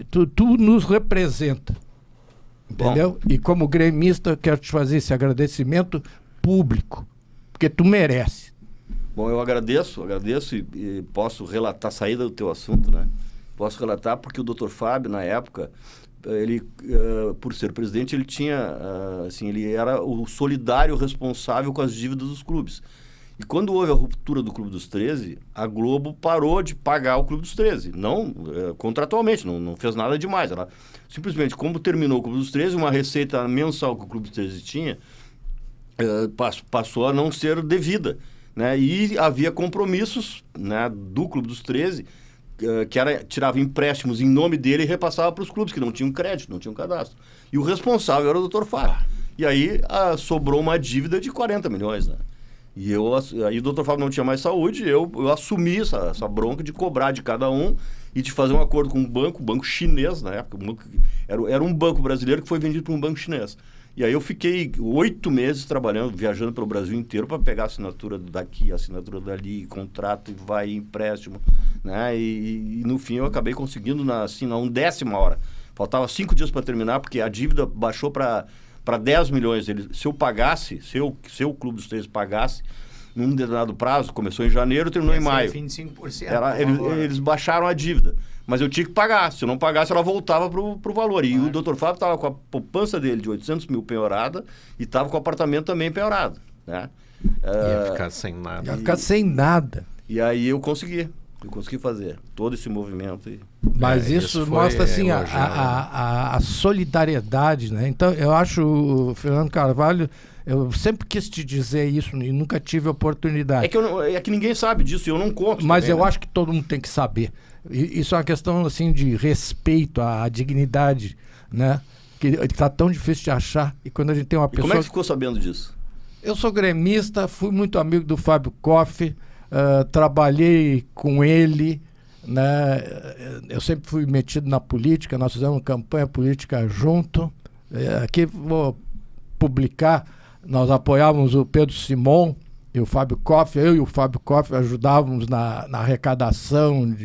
Tu nos representa. Entendeu? Bom. E como gremista, eu quero te fazer esse agradecimento público, porque tu merece. Bom, eu agradeço e posso relatar, saída do teu assunto, né? Posso relatar porque o Dr. Fábio, na época, ele, por ser presidente, ele tinha, assim, ele era o solidário responsável com as dívidas dos clubes. E quando houve a ruptura do Clube dos 13, a Globo parou de pagar o Clube dos 13. Não contratualmente, não fez nada demais. Ela simplesmente, como terminou o Clube dos 13, uma receita mensal que o Clube dos 13 tinha, passou a não ser devida. Né? E havia compromissos, né, do Clube dos 13, que tirava empréstimos em nome dele e repassava para os clubes que não tinham crédito, não tinham cadastro. E o responsável era o Dr. Fábio. E aí sobrou uma dívida de 40 milhões, né? E aí o Dr. Fábio não tinha mais saúde, eu assumi essa bronca de cobrar de cada um e de fazer um acordo com um banco chinês na época. Era um banco brasileiro que foi vendido para um banco chinês. E aí eu fiquei 8 meses trabalhando, viajando pelo Brasil inteiro para pegar a assinatura daqui, a assinatura dali, contrato, e vai, empréstimo, né? E no fim eu acabei conseguindo na 1/10 hora. Faltava 5 dias para terminar, porque a dívida baixou para 10 milhões. Se eu pagasse, se o Clube dos 13 pagasse, num determinado prazo, começou em janeiro, terminou em maio. 25%. Eles baixaram a dívida. Mas eu tinha que pagar. Se eu não pagasse, ela voltava pro valor. E o Dr. Fábio estava com a poupança dele de 800 mil penhorada e estava com o apartamento também penhorado. Né? Ia ficar sem nada. Ia ficar sem nada. E aí eu consegui fazer todo esse movimento. Mas isso mostra assim a solidariedade, né? Então eu acho, o Fernando Carvalho, eu sempre quis te dizer isso e nunca tive oportunidade. É que ninguém sabe disso e eu não conto. Mas também, eu né? acho que todo mundo tem que saber. Isso é uma questão assim de respeito à dignidade, né? Que está tão difícil de achar. E quando a gente tem uma pessoa... Como é que ficou sabendo disso? Eu sou gremista, fui muito amigo do Fábio Koff, trabalhei com ele, né? Eu sempre fui metido na política, nós fizemos campanha política junto. Aqui vou publicar, nós apoiávamos o Pedro Simon e o Fábio Koff, eu e o Fábio Koff ajudávamos na arrecadação,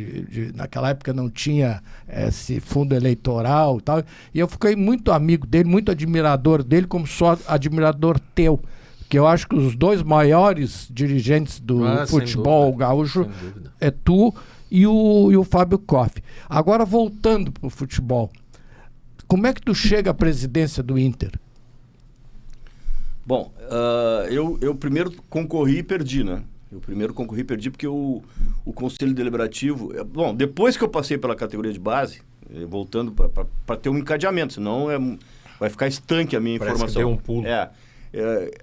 naquela época não tinha esse fundo eleitoral e tal, e eu fiquei muito amigo dele, muito admirador dele, como só admirador teu, que eu acho que os dois maiores dirigentes do futebol gaúcho é tu e o Fábio Koff. Agora, voltando para o futebol, como é que tu chega à presidência do Inter? Bom, eu primeiro concorri e perdi, né? Eu primeiro concorri e perdi porque o Conselho Deliberativo... Bom, depois que eu passei pela categoria de base, voltando para ter um encadeamento, senão vai ficar estanque a minha informação. Que deu um pulo.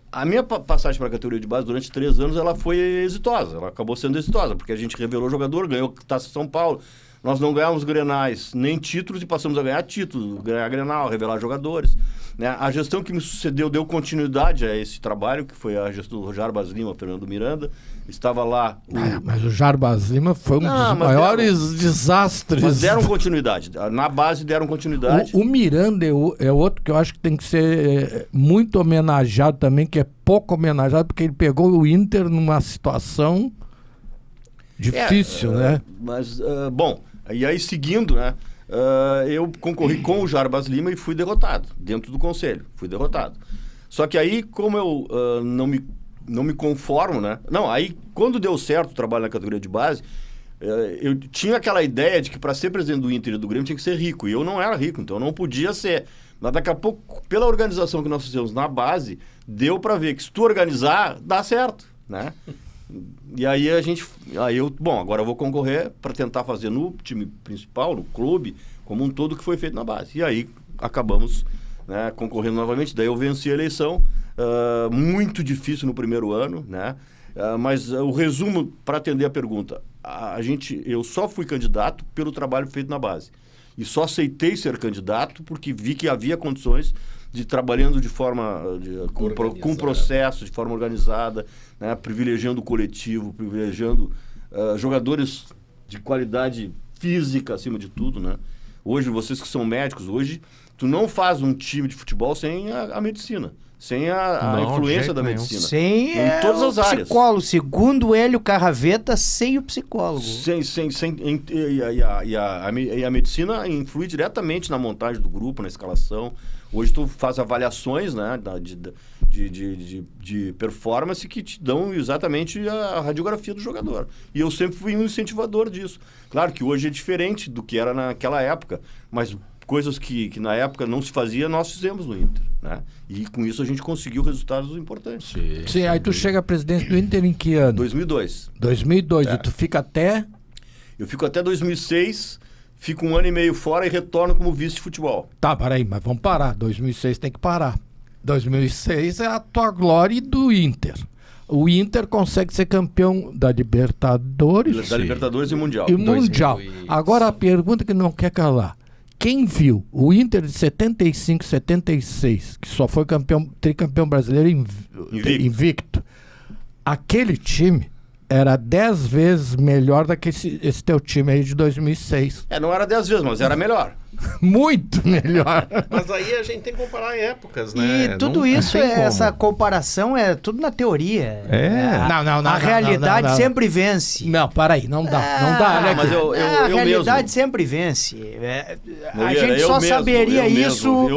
A minha passagem para a categoria de base durante 3 anos, ela foi exitosa. Ela acabou sendo exitosa, porque a gente revelou jogador, ganhou Taça São Paulo. Nós não ganhávamos Grenais, nem títulos, e passamos a ganhar títulos, ganhar Grenal, revelar jogadores. Né? A gestão que me sucedeu deu continuidade a esse trabalho, que foi a gestão do Jarbas Lima, Fernando Miranda. Estava lá... Mas o Jarbas Lima foi um dos maiores desastres. Mas deram continuidade. Na base deram continuidade. O Miranda é outro que eu acho que tem que ser muito homenageado também, que é pouco homenageado, porque ele pegou o Inter numa situação difícil, né? Mas, bom, e aí seguindo, né? Eu concorri com o Jarbas Lima e fui derrotado dentro do conselho. Fui derrotado. Só que aí, como eu não me conformo, né? Não, aí quando deu certo o trabalho na categoria de base, eu tinha aquela ideia de que para ser presidente do Inter e do Grêmio tinha que ser rico. E eu não era rico, então eu não podia ser. Mas daqui a pouco, pela organização que nós fizemos na base, deu para ver que se tu organizar, dá certo, né? E aí bom, agora eu vou concorrer para tentar fazer no time principal, no clube, como um todo o que foi feito na base. E aí acabamos, né, concorrendo novamente. Daí eu venci a eleição, muito difícil no primeiro ano, né? Mas o resumo, para atender a pergunta, eu só fui candidato pelo trabalho feito na base. E só aceitei ser candidato porque vi que havia condições de trabalhando de forma com processo, de forma organizada, né, privilegiando o coletivo, privilegiando jogadores de qualidade física acima de tudo, né? Hoje, vocês que são médicos, hoje tu não faz um time de futebol sem a medicina, sem a influência da medicina. Sem em todas as áreas. Psicólogo, segundo Hélio Carraveta, sem o psicólogo. E a medicina influi diretamente na montagem do grupo, na escalação. Hoje tu faz avaliações, né, de performance que te dão exatamente a radiografia do jogador. E eu sempre fui um incentivador disso. Claro que hoje é diferente do que era naquela época, mas coisas que na época não se fazia, nós fizemos no Inter, né? E com isso a gente conseguiu resultados importantes. Sim, aí tu chega à presidência do Inter em que ano? 2002. 2002, e tu fica até... Eu fico até 2006, fico 1 ano e meio fora e retorno como vice de futebol. Tá, peraí, mas vamos parar. 2006 tem que parar. 2006 é a tua glória do Inter. O Inter consegue ser campeão da Libertadores. Da Libertadores e Mundial. E Mundial. Agora a pergunta que não quer calar. Quem viu o Inter de 75, 76, que só foi tricampeão brasileiro invicto, aquele time era 10 vezes melhor do que esse teu time aí de 2006. Não era 10 vezes, mas era melhor. Muito melhor. Mas aí a gente tem que comparar épocas, né? E tudo isso, essa comparação é tudo na teoria. Não, a realidade sempre vence. Não, para aí, não dá. Não dá, né? Mas a realidade mesmo. sempre vence. A Nogueira, gente só saberia isso.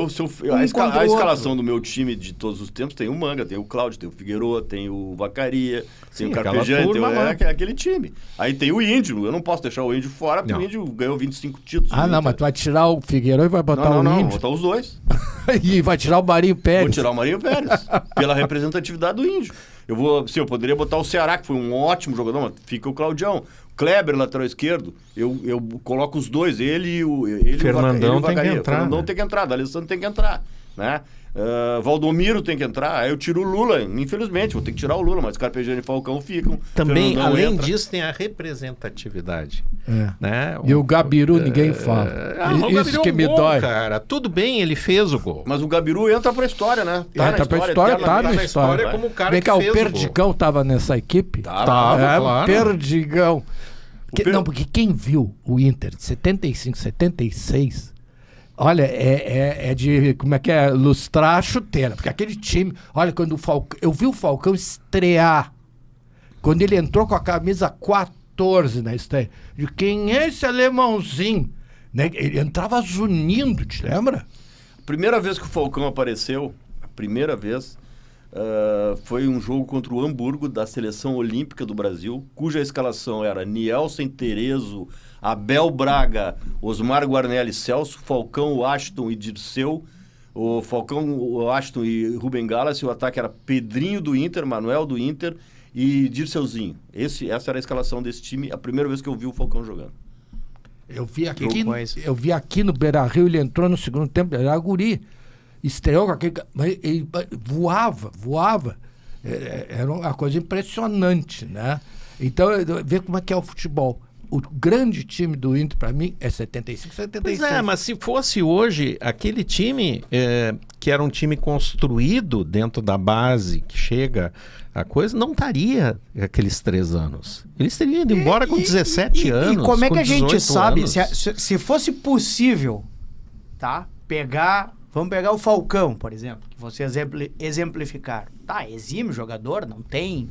A escalação do meu time de todos os tempos tem o Manga, tem o Cláudio, tem o Figueroa, tem o Vacaria, tem o Carpejani, tem aquele time. Aí tem o Índio. Eu não posso deixar o Índio fora, porque o Índio ganhou 25 títulos. Não, mas tu vai tirar o Figueiredo e vai botar o Índio? Não, vou botar os dois. E vai tirar o Marinho Pérez. Vou tirar o Marinho Pérez, pela representatividade do Índio. Eu poderia botar o Ceará, que foi um ótimo jogador, mas fica o Claudião. Kleber, lateral esquerdo, eu coloco os dois, ele e o Fernandão tem que entrar. Fernandão tem que entrar, D'Alessandro tem que entrar, né? Valdomiro tem que entrar, aí eu tiro o Lula, infelizmente, vou ter que tirar o Lula, mas Carpegiani e Falcão ficam. Também, Fernandão além entra. disso, tem a representatividade. Né? E o Gabiru ninguém fala. O Isso Gabiru que é um me gol, dói. cara. Tudo bem, ele fez o gol. Mas o Gabiru entra pra história, né? Entra pra história, tá na história. Como o cara Vem que cá, fez o Perdigão tava nessa equipe? Tava, claro. Perdigão. Não, porque quem viu o Inter de 75, 76... Olha, é de, como é que é, lustrar a chuteira. Porque aquele time, olha, quando o Falcão, eu vi o Falcão estrear, quando ele entrou com a camisa 14 na estreia, de quem é esse alemãozinho? Né? Ele entrava zunindo, te lembra? Primeira vez que o Falcão apareceu, a primeira vez, foi um jogo contra o Hamburgo, da Seleção Olímpica do Brasil, cuja escalação era Nielsen, Terezo, Abel Braga, Osmar Guarnelli, Celso, Falcão, Washington e Dirceu. O Falcão, o Washington e Rubem Gallas. O ataque era Pedrinho do Inter, Manuel do Inter e Dirceuzinho. Essa era a escalação desse time, a primeira vez que eu vi o Falcão jogando. Eu vi aqui no Beira-Rio, ele entrou no segundo tempo, ele era guri. Estreou com aquele... Mas ele voava. Era uma coisa impressionante, né? Então, vê como é que é o futebol. O grande time do Inter, para mim, é 75, 76. Pois mas se fosse hoje, aquele time, que era um time construído dentro da base, que chega a coisa, não estaria aqueles 3 anos. Eles teriam ido embora com 17 anos. E como é que a gente sabe, anos. se fosse possível, tá? Vamos pegar o Falcão, por exemplo, que você exemplificar. Tá, exime o jogador, não tem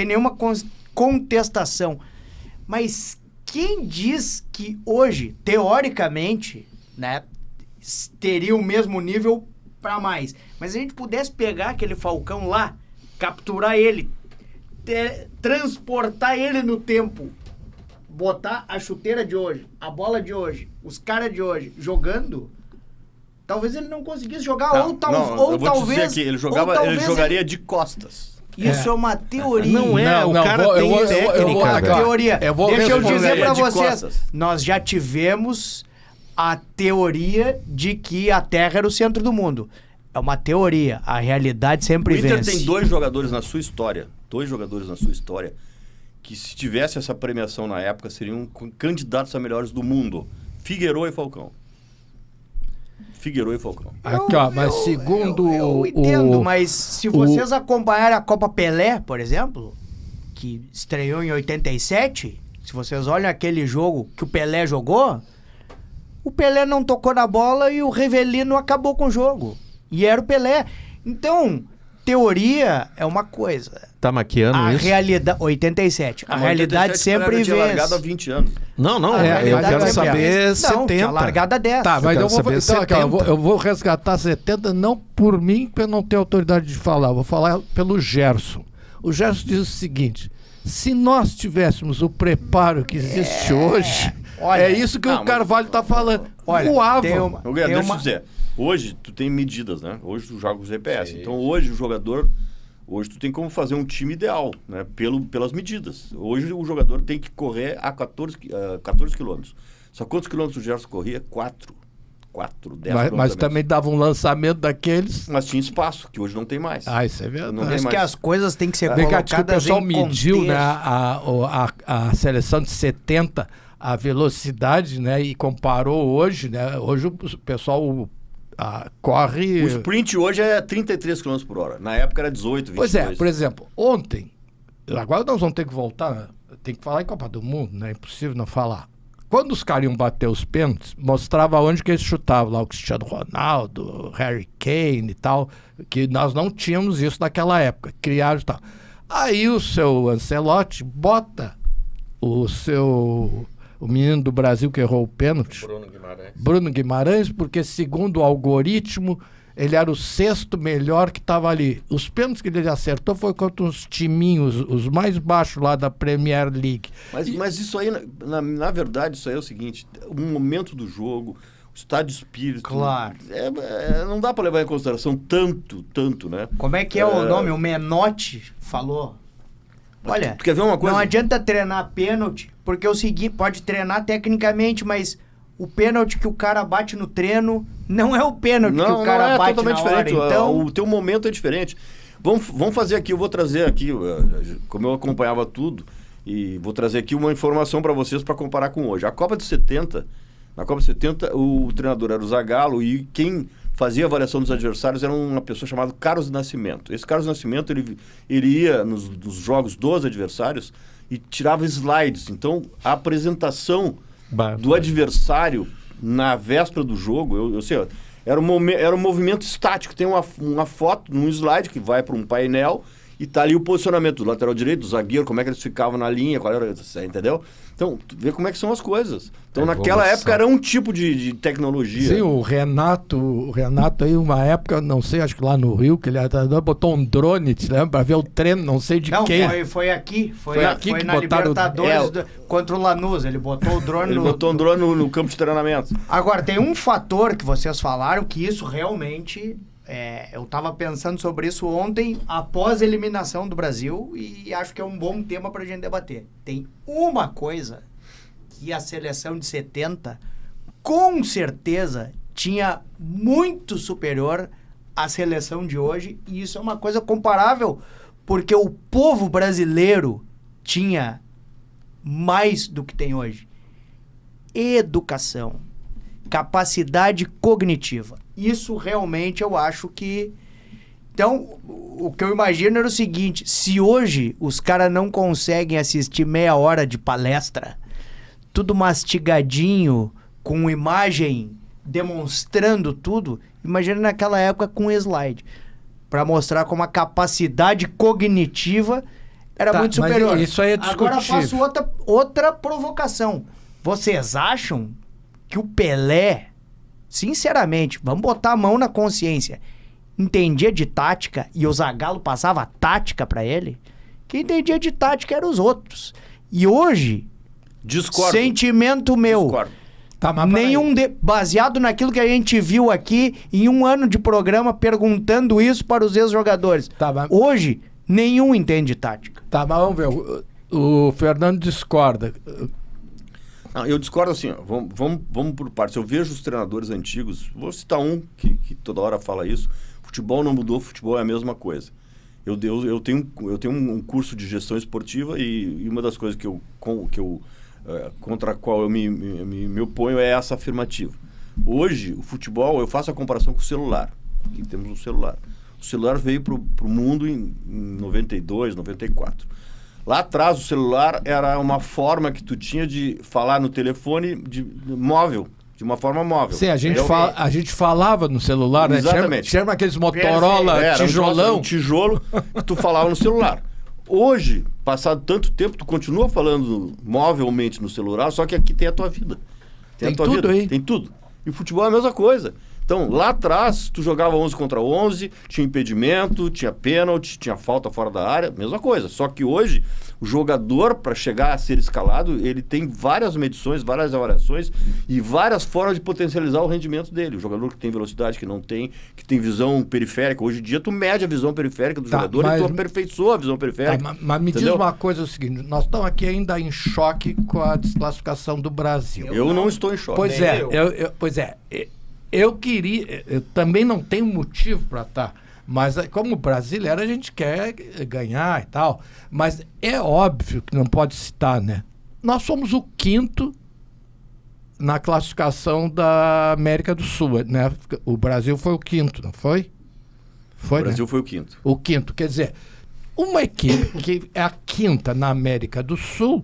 nenhuma contestação. Mas quem diz que hoje, teoricamente, né, teria o mesmo nível para mais? Mas se a gente pudesse pegar aquele Falcão lá, capturar ele, transportar ele no tempo, botar a chuteira de hoje, a bola de hoje, os caras de hoje jogando, talvez ele não conseguisse jogar, eu vou talvez... dizer que ele jogaria de costas. Isso é uma teoria. Não é, o cara tem técnica. Teoria. Deixa eu dizer pra vocês. Costas. Nós já tivemos a teoria de que a Terra era o centro do mundo. É uma teoria. A realidade sempre vence. O Inter tem 2 jogadores na sua história. 2 jogadores na sua história que, se tivesse essa premiação na época, seriam candidatos a melhores do mundo. Figueroa e Falcão. Figueroa e Falcão. Aqui, ó, mas segundo eu entendo, mas se vocês acompanharem a Copa Pelé, por exemplo, que estreou em 87, se vocês olham aquele jogo que o Pelé jogou, o Pelé não tocou na bola e o Rivelino acabou com o jogo. E era o Pelé. Então, teoria é uma coisa. Tá maquiando A isso? realidade... 87. A realidade sempre tinha largado há vence. 20 anos. Não, A eu realidade quero sempre saber vence. Não, 70. tinha largado a 10. Tá, mas quero eu vou, saber então, aqui, ó, 70. eu vou resgatar 70, não por mim, porque eu não tenho autoridade de falar, eu vou falar pelo Gerson. O Gerson diz o seguinte: se nós tivéssemos o preparo que existe hoje, Olha, é isso que o Carvalho tá falando. Olha, Voava. tem uma- Deixa tem eu uma- dizer. Hoje tu tem medidas, né? Hoje tu joga com GPS. Então hoje o jogador... Hoje tu tem como fazer um time ideal, né? Pelas medidas. Hoje o jogador tem que correr a 14 quilômetros. Só quantos quilômetros o Gerson corria? 4, 10 Mas quilômetros. também dava um lançamento daqueles. Mas tinha espaço, que hoje não tem mais. Ah, isso é Não verdade. tem Por isso mais. que as coisas têm que ser Vem cá, diz que o colocadas pessoal em mediu, contexto. né, a seleção de 70, a velocidade, né, e comparou hoje, né, hoje o pessoal corre... O sprint hoje é 33 km por hora. Na época era 18, 22. Pois é, por exemplo, ontem, agora nós vamos ter que voltar, tem que falar em Copa do Mundo, né, é impossível não falar. Quando os caras iam bater os pênaltis, mostrava onde que eles chutavam, lá o Cristiano Ronaldo, Harry Kane e tal, que nós não tínhamos isso naquela época, criaram e tal. Aí o seu Ancelotti bota o menino do Brasil que errou o pênalti, Bruno Guimarães, porque segundo o algoritmo, ele era o sexto melhor que estava ali. Os pênaltis que ele acertou foi contra uns timinhos, os mais baixos lá da Premier League. Mas isso aí, na verdade, isso aí é o seguinte: o momento do jogo, o estado de espírito. Claro. Não dá para levar em consideração tanto, né? Como é que é o nome? O Menotti falou. Olha, Tu quer ver uma coisa? não adianta treinar pênalti, porque é o seguinte, pode treinar tecnicamente, mas o pênalti que o cara bate no treino não é o pênalti que o cara é bate totalmente na hora. diferente. Então, O teu momento é diferente. Vamos fazer aqui, eu vou trazer aqui, como eu acompanhava tudo, e vou trazer aqui uma informação para vocês para comparar com hoje. Na Copa de 70, o treinador era o Zagallo e quem fazia a avaliação dos adversários era uma pessoa chamada Carlos Nascimento. Esse Carlos Nascimento, ele ia nos jogos dos adversários e tirava slides. Então, a apresentação do adversário na véspera do jogo, eu sei, ó, era um movimento estático. Tem uma foto num slide que vai para um painel e tá ali o posicionamento do lateral direito, do zagueiro, como é que eles ficavam na linha, qual era, entendeu? Então, tu vê como é que são as coisas. Então, naquela época era um tipo de tecnologia. Sim, o Renato aí, uma época, não sei, acho que lá no Rio, que ele botou um drone, te lembra? Pra ver o treino, não sei de não, quem. foi aqui. Foi aqui foi que na botaram Libertadores contra o Lanús. Ele botou o drone Ele botou um drone no campo de treinamento. Agora, tem um fator que vocês falaram que isso realmente... eu tava pensando sobre isso ontem, após a eliminação do Brasil, e acho que é um bom tema pra gente debater. Tem uma coisa que a seleção de 70, com certeza, tinha muito superior à seleção de hoje, e isso é uma coisa comparável, porque o povo brasileiro tinha mais do que tem hoje. Educação, capacidade cognitiva. Isso realmente eu acho que... Então, o que eu imagino era o seguinte: se hoje os caras não conseguem assistir meia hora de palestra, tudo mastigadinho, com imagem demonstrando tudo, imagina naquela época com slide, para mostrar como a capacidade cognitiva era muito mas superior. isso aí é Agora discutível. faço outra provocação. Vocês acham que o Pelé, sinceramente, vamos botar a mão na consciência, entendia de tática e o Zagallo passava tática pra ele? Quem entendia de tática eram os outros. E hoje, Discordo. sentimento meu, Discordo. Tá, mas baseado naquilo que a gente viu aqui em um ano de programa perguntando isso para os ex-jogadores. Tá, mas... Hoje, nenhum entende tática. Tá, mas vamos ver. O Fernando discorda. Não, eu discordo assim, ó, vamos por partes. Eu vejo os treinadores antigos, vou citar um que toda hora fala isso: futebol não mudou, futebol é a mesma coisa. Eu tenho um curso de gestão esportiva e uma das coisas que eu contra a qual eu me oponho é essa afirmativa. Hoje, o futebol, eu faço a comparação com o celular. Aqui temos um celular. O celular veio para o mundo em 92, 94. Lá atrás, o celular era uma forma que tu tinha de falar no telefone móvel, de uma forma móvel. Sim, a gente falava no celular, né? Exatamente. Tinha aqueles Motorola tijolão. Um tijolo que tu falava no celular. Hoje, passado tanto tempo, tu continua falando movelmente no celular, só que aqui tem a tua vida. Tem a tua tudo vida. aí. Tem tudo. E o futebol é a mesma coisa. Então, lá atrás, tu jogava 11 contra 11, tinha impedimento, tinha pênalti, tinha falta fora da área, mesma coisa. Só que hoje, o jogador, para chegar a ser escalado, ele tem várias medições, várias avaliações e várias formas de potencializar o rendimento dele. O jogador que tem velocidade, que não tem, que tem visão periférica. Hoje em dia, tu mede a visão periférica do jogador e tu aperfeiçoa a visão periférica. Mas me diz uma coisa, é o seguinte, nós estamos aqui ainda em choque com a desclassificação do Brasil. Eu não estou em choque. Pois é, eu queria, eu também não tenho motivo para estar, mas como brasileiro a gente quer ganhar e tal, mas é óbvio que não pode citar, né? Nós somos o 5º na classificação da América do Sul, né? O Brasil foi o 5º, não foi? Foi, o Brasil né? foi o 5º. O 5º, quer dizer, uma equipe que é a 5ª na América do Sul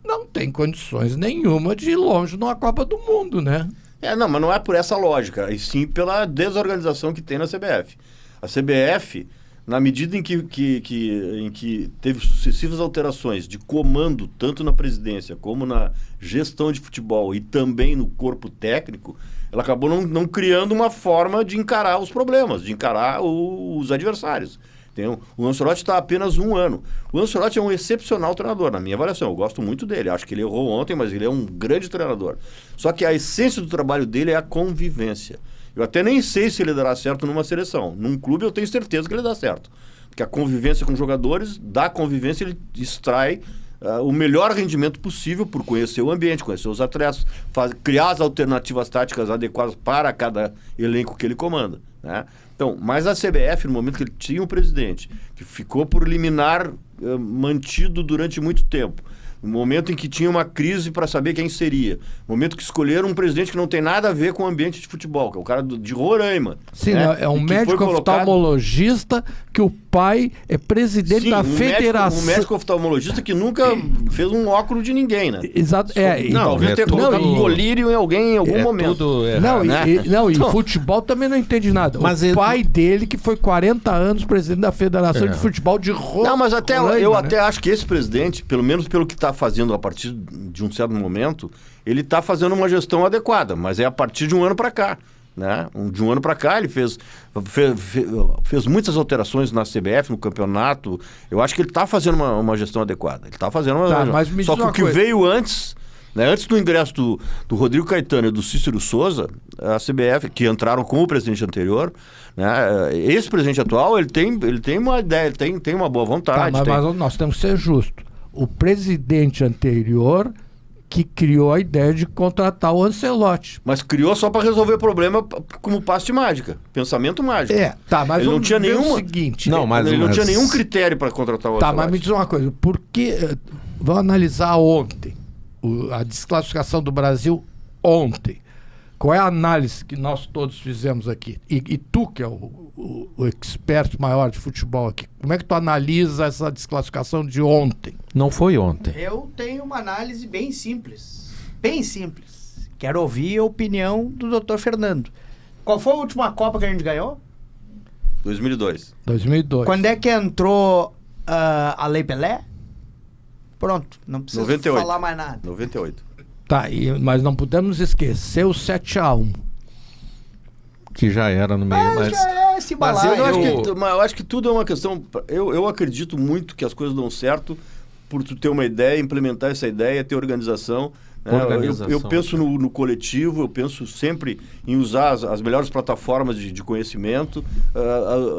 não tem condições nenhuma de ir longe numa Copa do Mundo, né? Não, mas não é por essa lógica, e sim pela desorganização que tem na CBF. A CBF, na medida em que teve sucessivas alterações de comando, tanto na presidência como na gestão de futebol e também no corpo técnico, ela acabou não criando uma forma de encarar os problemas, de encarar os adversários. O Ancelotti está há apenas 1 ano. O Ancelotti é um excepcional treinador, na minha avaliação. Eu gosto muito dele. Acho que ele errou ontem, mas ele é um grande treinador. Só que a essência do trabalho dele é a convivência. Eu até nem sei se ele dará certo numa seleção. Num clube eu tenho certeza que ele dá certo. Porque a convivência com os jogadores, da convivência ele extrai o melhor rendimento possível por conhecer o ambiente, conhecer os atletas, criar as alternativas táticas adequadas para cada elenco que ele comanda, né? Então, mas a CBF, no momento que ele tinha um presidente que ficou por liminar mantido durante muito tempo, no momento em que tinha uma crise para saber quem seria, no momento que escolheram um presidente que não tem nada a ver com o ambiente de futebol, que é o cara de Roraima. Sim, né? É um médico oftalmologista que o pai é presidente da federação. Um médico oftalmologista que nunca fez um óculos de ninguém, né? Exato. Talvez tenha colocado um colírio em alguém em algum momento. Tudo errado, e futebol também não entende nada. Mas o pai dele, que foi 40 anos presidente da Federação de Futebol de Roraima. Não, mas eu até acho que esse presidente, pelo menos pelo que está fazendo a partir de um certo momento, ele está fazendo uma gestão adequada, mas é a partir de 1 ano para cá, né? De 1 ano para cá ele fez muitas alterações na CBF, no campeonato. Eu acho que ele está fazendo uma gestão adequada. Ele está fazendo só que o que veio antes, né, antes do ingresso do Rodrigo Caetano e do Cícero Souza, a CBF, que entraram com o presidente anterior, né, esse presidente atual, ele tem uma ideia, ele tem uma boa vontade. Mas nós temos que ser justos. O presidente anterior que criou a ideia de contratar o Ancelotti. Mas criou só para resolver o problema como passe de mágica, pensamento mágico. Mas ele não tinha o seguinte. Ele não tinha nenhum critério para contratar o Ancelotti. Mas me diz uma coisa, por que... Vamos analisar ontem, a desclassificação do Brasil ontem. Qual é a análise que nós todos fizemos aqui? E tu, que é o expert maior de futebol aqui, como é que tu analisa essa desclassificação de ontem? Não foi ontem. Eu tenho uma análise bem simples. Bem simples. Quero ouvir a opinião do Dr. Fernando. Qual foi a última Copa que a gente ganhou? 2002. Quando é que entrou a Lei Pelé? Pronto, não precisa 98. falar mais nada. 98. Tá, mas não podemos esquecer o 7-1. Que já era no meio, mas... Já é esse balaio. Eu acho que tudo é uma questão... Eu acredito muito que as coisas dão certo por tu ter uma ideia, implementar essa ideia, ter organização. Né? Eu penso no coletivo, eu penso sempre em usar as melhores plataformas de conhecimento,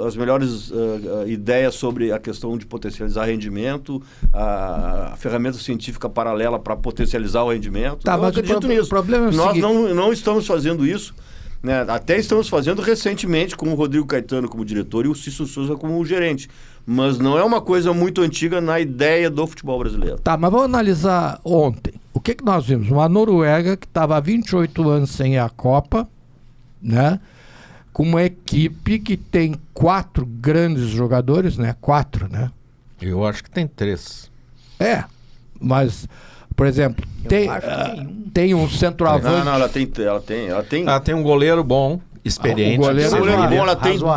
as melhores ideias sobre a questão de potencializar rendimento, a ferramenta científica paralela para potencializar o rendimento. Tá, eu acredito nisso. O problema é o Nós seguinte... não estamos fazendo isso. né? Até estamos fazendo recentemente com o Rodrigo Caetano como diretor e o Cício Souza como gerente. Mas não é uma coisa muito antiga na ideia do futebol brasileiro. Tá, mas vamos analisar ontem. O que nós vimos? Uma Noruega que estava há 28 anos sem ir à Copa, né? Com uma equipe que tem 4 grandes jogadores, né? 4, né? Eu acho que tem 3. Mas, por exemplo, tem um centroavante. Não, ela tem. Tem um goleiro bom, experiente. O goleiro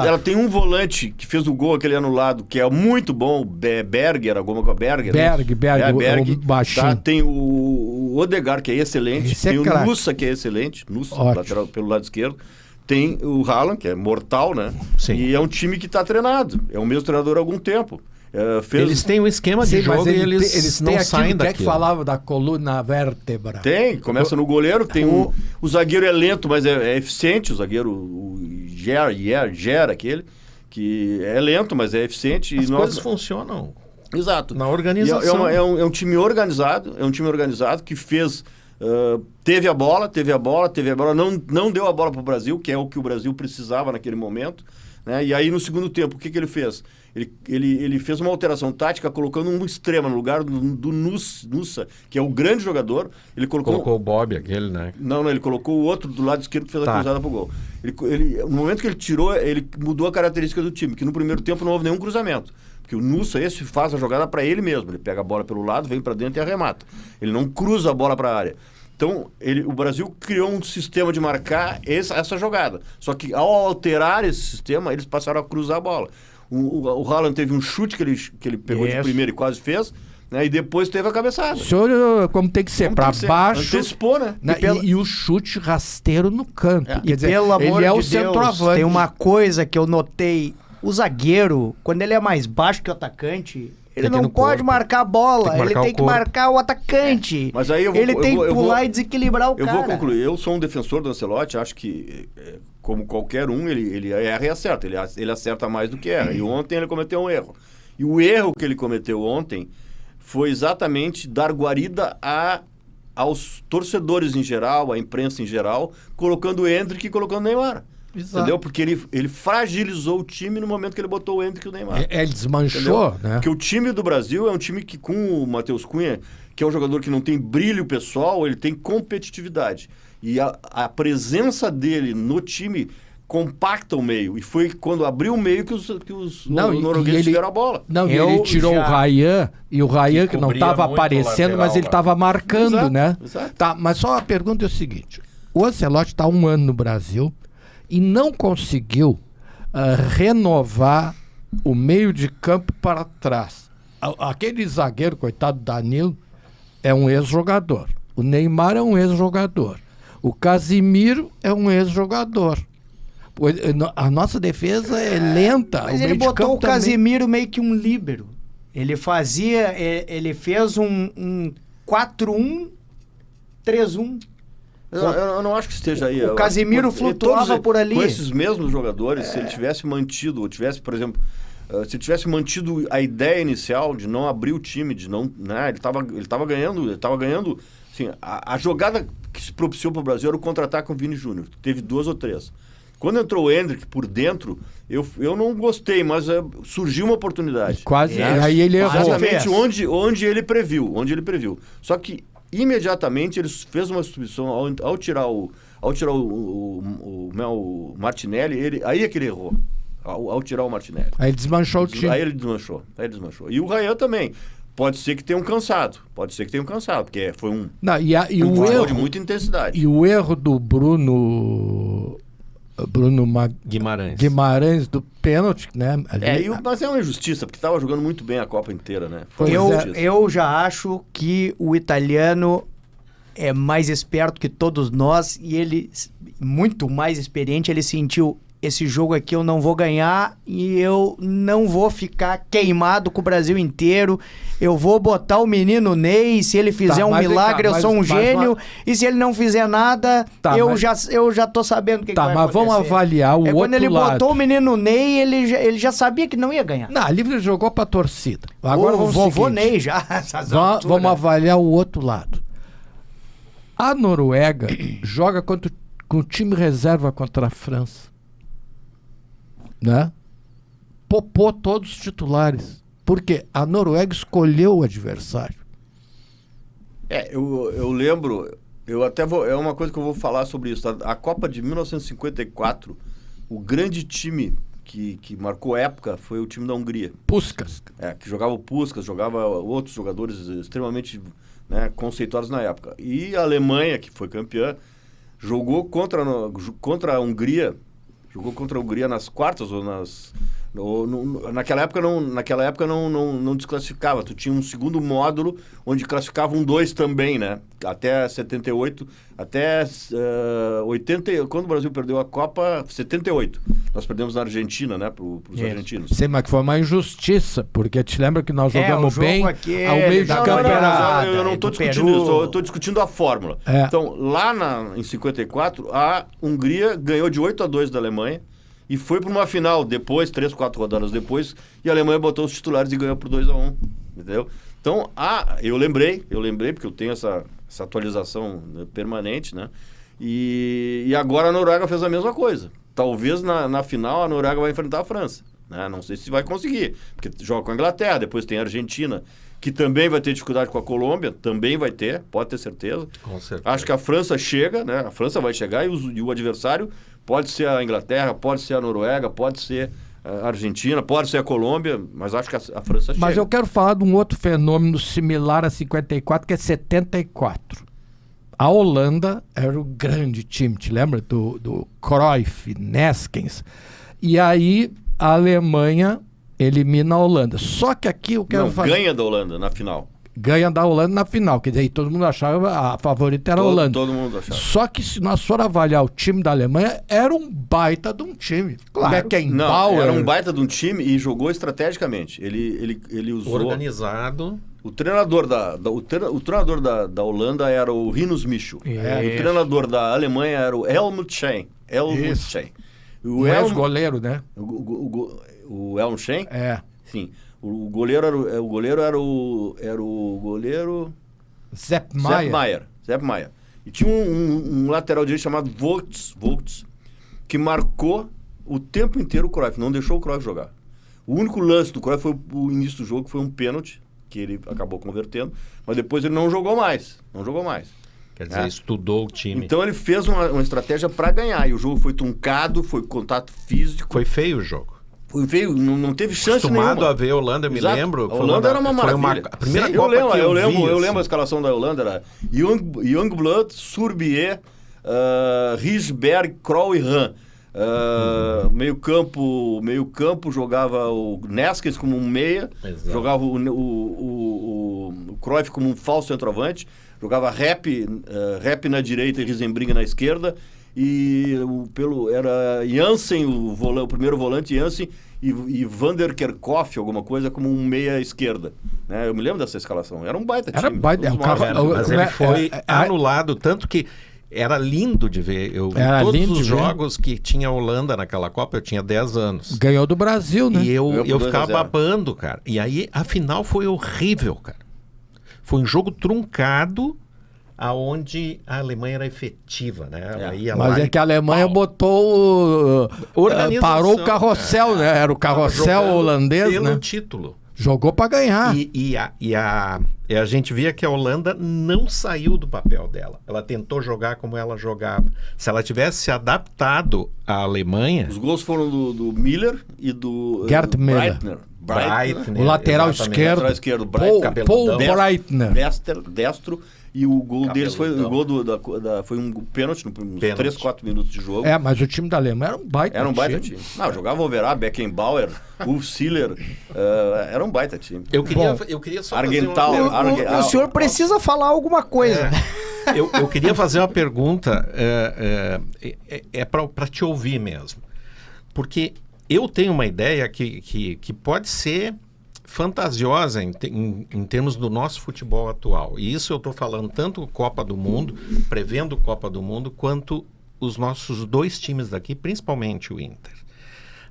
Ela tem um volante que fez o gol aquele anulado, que é muito bom, Berger, alguma coisa. Berg, o baixinho. Tá? Tem o Odegaard, que é excelente. Esse tem é o craque. Nussa, que é excelente. Nussa, lateral, pelo lado esquerdo. Tem o Haaland, que é mortal, né? Sim. E é um time que está treinado. É o mesmo treinador há algum tempo. Eles têm um esquema de jogo e eles não saem daquilo. daquilo. Que falava da coluna vértebra. Tem, começa no goleiro, tem o zagueiro é lento, mas é eficiente, o zagueiro, o Ger, aquele, que é lento, mas é eficiente. As coisas funcionam. Exato. Na organização. É um time organizado, que fez... teve a bola, não deu a bola para o Brasil, que é o que o Brasil precisava naquele momento, né? E aí no segundo tempo, o que ele fez? Ele fez uma alteração tática colocando um extremo no lugar do Nussa, que é o grande jogador. Ele colocou o Bob, aquele, né? Não, ele colocou o outro do lado esquerdo que fez a cruzada pro gol. No momento que ele tirou, ele mudou a característica do time, que no primeiro tempo não houve nenhum cruzamento. Porque o Nussa, esse faz a jogada para ele mesmo. Ele pega a bola pelo lado, vem para dentro e arremata. Ele não cruza a bola para a área. Então, o Brasil criou um sistema de marcar essa jogada. Só que ao alterar esse sistema, eles passaram a cruzar a bola. O Haaland teve um chute que ele pegou de primeiro e quase fez, né? E depois teve a cabeçada. O senhor, como tem que ser, para baixo. Antecipou, né? E o chute rasteiro no canto. Quer dizer, pelo amor ele é de o Deus, centroavante. tem uma coisa que eu notei. O zagueiro, quando ele é mais baixo que o atacante, ele não pode marcar a bola, ele tem que marcar o atacante. Mas aí ele tem que pular e desequilibrar o cara. Eu vou concluir. Eu sou um defensor do Ancelotti, acho que, como qualquer um, ele erra e acerta. Ele acerta mais do que erra. E ontem ele cometeu um erro. E o erro que ele cometeu ontem foi exatamente dar guarida aos torcedores em geral, à imprensa em geral, colocando o Endrick e colocando o Neymar. Exato. Entendeu? Porque ele fragilizou o time no momento que ele botou o Endrick e o Neymar. Ele desmanchou, né? Porque o time do Brasil é um time que, com o Matheus Cunha, que é um jogador que não tem brilho pessoal, ele tem competitividade. E a presença dele no time compacta o meio. E foi quando abriu o meio que os noruegueses tiveram a bola. Não, ele tirou o Ryan, e o Ryan que não estava aparecendo, mas ele estava marcando, exato, né? Exato. Tá, mas só a pergunta é o seguinte. O Ancelotti está há 1 ano no Brasil e não conseguiu renovar o meio de campo para trás. Aquele zagueiro, coitado Danilo, é um ex-jogador. O Neymar é um ex-jogador. O Casimiro é um ex-jogador. A nossa defesa é lenta. Mas ele botou o Casimiro meio que um líbero. Ele fez um 4-1-3-1. Eu não acho que esteja aí. O Casimiro flutuava por ali. Com esses mesmos jogadores, se ele tivesse mantido, ou tivesse, por exemplo, se ele tivesse mantido a ideia inicial de não abrir o time, de não, né, ele estava ganhando, assim, a jogada que se propiciou para o Brasil era o contra-ataque com o Vini Júnior. Teve 2 ou 3. Quando entrou o Endrick por dentro, eu não gostei, mas surgiu uma oportunidade. Quase, aí ele errou. Exatamente onde ele previu. Só que imediatamente ele fez uma substituição ao tirar o Martinelli, aí é que ele errou. Ao tirar o Martinelli. Aí ele desmanchou o time. Aí ele desmanchou. E o Ryan também. Pode ser que tenham cansado, porque foi um futebol de muita intensidade. E o erro do Bruno Guimarães do pênalti, né? Mas é uma injustiça, porque estava jogando muito bem a Copa inteira, né? Eu já acho que o italiano é mais esperto que todos nós e ele, muito mais experiente, ele sentiu: esse jogo aqui eu não vou ganhar e eu não vou ficar queimado com o Brasil inteiro. Eu vou botar o menino Ney, se ele fizer um milagre, eu sou um gênio. E se ele não fizer nada, eu já tô sabendo o que vai acontecer. Mas vamos avaliar o outro lado. Quando ele botou o menino Ney, ele já sabia que não ia ganhar. Não, ali ele jogou pra torcida. Agora o vovô Ney já. Vamos avaliar o outro lado. A Noruega joga com o time reserva contra a França, né? Popou todos os titulares, porque a Noruega escolheu o adversário. Eu lembro, eu até vou, é uma coisa que eu vou falar sobre isso. A Copa de 1954, o grande time que marcou época foi o time da Hungria. Puskás. Que jogava o Puskás, jogava outros jogadores extremamente, né, conceituados na época. E a Alemanha, que foi campeã, jogou contra a Hungria, nas quartas ou nas... Naquela época não desclassificava. Tu tinha um segundo módulo onde classificavam 2 também, né? Até 78, até 80, quando o Brasil perdeu a Copa, 78. Nós perdemos na Argentina, né? Pros argentinos. Sim, mas que foi uma injustiça, porque te lembra que nós jogamos bem ao meio de campo. Eu não estou discutindo isso, eu estou discutindo a fórmula. Então, lá em 54, a Hungria ganhou de 8-2 da Alemanha. E foi para uma final depois, 3, 4 rodadas depois, e a Alemanha botou os titulares e ganhou por 2-1, entendeu? Então, eu lembrei, porque eu tenho essa atualização, né, permanente, né? E agora a Noruega fez a mesma coisa. Talvez na final a Noruega vai enfrentar a França, né? Não sei se vai conseguir, porque joga com a Inglaterra, depois tem a Argentina, que também vai ter dificuldade com a Colômbia, também vai ter, pode ter certeza. Com certeza. Acho que a França chega, né? A França vai chegar e o adversário pode ser a Inglaterra, pode ser a Noruega, pode ser a Argentina, pode ser a Colômbia, mas acho que a França chega. Mas eu quero falar de um outro fenômeno similar a 54, que é 74. A Holanda era o grande time, te lembra? Do Cruyff, Neskens. E aí a Alemanha elimina a Holanda. Só que aqui eu quero fazer... ganha da Holanda na final. Ganha da Holanda na final, quer dizer, aí todo mundo achava a favorita era a Holanda. Todo mundo achava. Só que se nós for avaliar o time da Alemanha, era um baita de um time. Claro. Era um baita de um time e jogou estrategicamente. Ele usou... Organizado. O treinador da Holanda era o Rinus Michel. O treinador da Alemanha era o Helmut Schön. O ex-goleiro, né? O Helmut Schön? Sim. O goleiro era o goleiro Sepp Maier. E tinha um lateral direito chamado Voltz, que marcou o tempo inteiro o Cruyff, não deixou o Cruyff jogar. O único lance do Cruyff foi o início do jogo, que foi um pênalti, que ele acabou convertendo, mas depois ele não jogou mais. Quer dizer, estudou o time. Então ele fez uma estratégia para ganhar, e o jogo foi truncado, foi contato físico. Foi feio o jogo. Foi feio, não teve chance Acostumado nenhuma. a ver a Holanda, eu me lembro. A Holanda era uma maravilha. A primeira Sim, Copa eu vi, lembro a escalação da Holanda, era Youngblood, Surbier, Risberg, Krol e Ram. Meio campo jogava o Neskens como um meia. Exato. Jogava o Cruyff como um falso centroavante, jogava Rep na direita e Risenbring na esquerda, e era Jansen, o primeiro volante, Jansen, e Vander Kerkhoff, alguma coisa, como um meia esquerda, né? Eu me lembro dessa escalação, era um baita time. Mas ele foi anulado, tanto que era lindo de ver. Eu vi todos os jogos que tinha a Holanda naquela Copa, eu tinha 10 anos. Ganhou do Brasil, né? E eu ficava babando, cara. E aí, a final foi horrível, cara. Foi um jogo truncado, aonde a Alemanha era efetiva, né? Ela ia mas lá é que a Alemanha botou... parou o carrossel, né? Era o carrossel holandês, pelo né? título. Jogou para ganhar. E a gente via que a Holanda não saiu do papel dela. Ela tentou jogar como ela jogava. Se ela tivesse se adaptado à Alemanha... Os gols foram do Miller e do Gerd Müller. Breitner. O lateral esquerdo. Paul Breitner. Destro. E o gol deles foi o gol foi um pênalti nos 3, 4 minutos de jogo. Mas o time da Alemanha era um baita time. Não, jogava Overá, Beckenbauer, Ulf Siller. Era um baita time. Eu queria só Argental. O senhor precisa falar alguma coisa. Eu queria fazer uma pergunta para te ouvir mesmo. Porque eu tenho uma ideia que pode ser fantasiosa em termos do nosso futebol atual. E isso eu estou falando tanto Copa do Mundo, prevendo Copa do Mundo, quanto os nossos 2 times daqui, principalmente o Inter.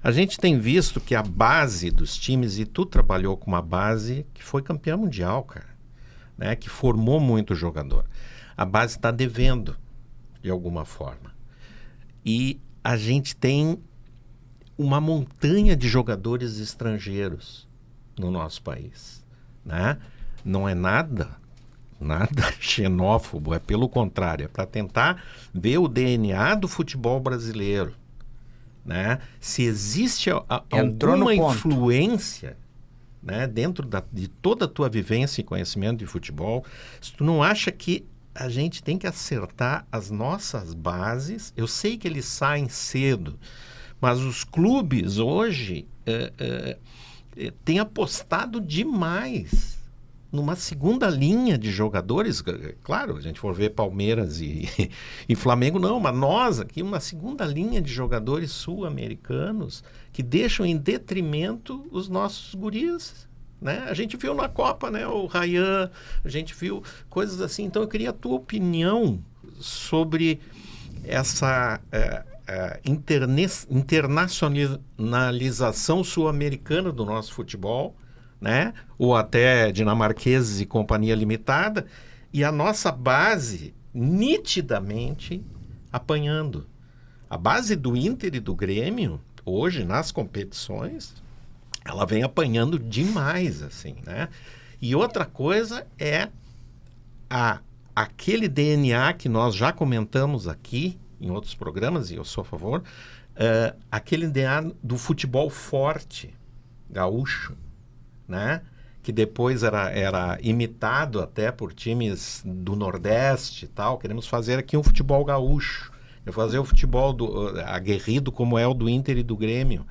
A gente tem visto que a base dos times, e tu trabalhou com uma base que foi campeã mundial, cara, né? Que formou muito jogador. A base está devendo, de alguma forma. E a gente tem uma montanha de jogadores estrangeiros no nosso país, né? Não é nada xenófobo, é pelo contrário, é para tentar ver o DNA do futebol brasileiro, né? Se existe alguma influência, né, dentro de toda a tua vivência e conhecimento de futebol, se tu não acha que a gente tem que acertar as nossas bases, eu sei que eles saem cedo, mas os clubes hoje têm apostado demais numa segunda linha de jogadores. Claro, a gente for ver Palmeiras e Flamengo, não, mas nós aqui, uma segunda linha de jogadores sul-americanos que deixam em detrimento os nossos guris, né? A gente viu na Copa, né, o Ryan, a gente viu coisas assim. Então eu queria a tua opinião sobre essa internacionalização sul-americana do nosso futebol, né? Ou até dinamarqueses e companhia limitada, e a nossa base nitidamente apanhando. A base do Inter e do Grêmio, hoje nas competições, ela vem apanhando demais, assim, né? E outra coisa é aquele DNA que nós já comentamos aqui em outros programas, e eu sou a favor, aquele DNA do futebol forte, gaúcho, né? Que depois era imitado até por times do Nordeste e tal. Queremos fazer aqui um futebol gaúcho, fazer o futebol aguerrido como é o do Inter e do Grêmio.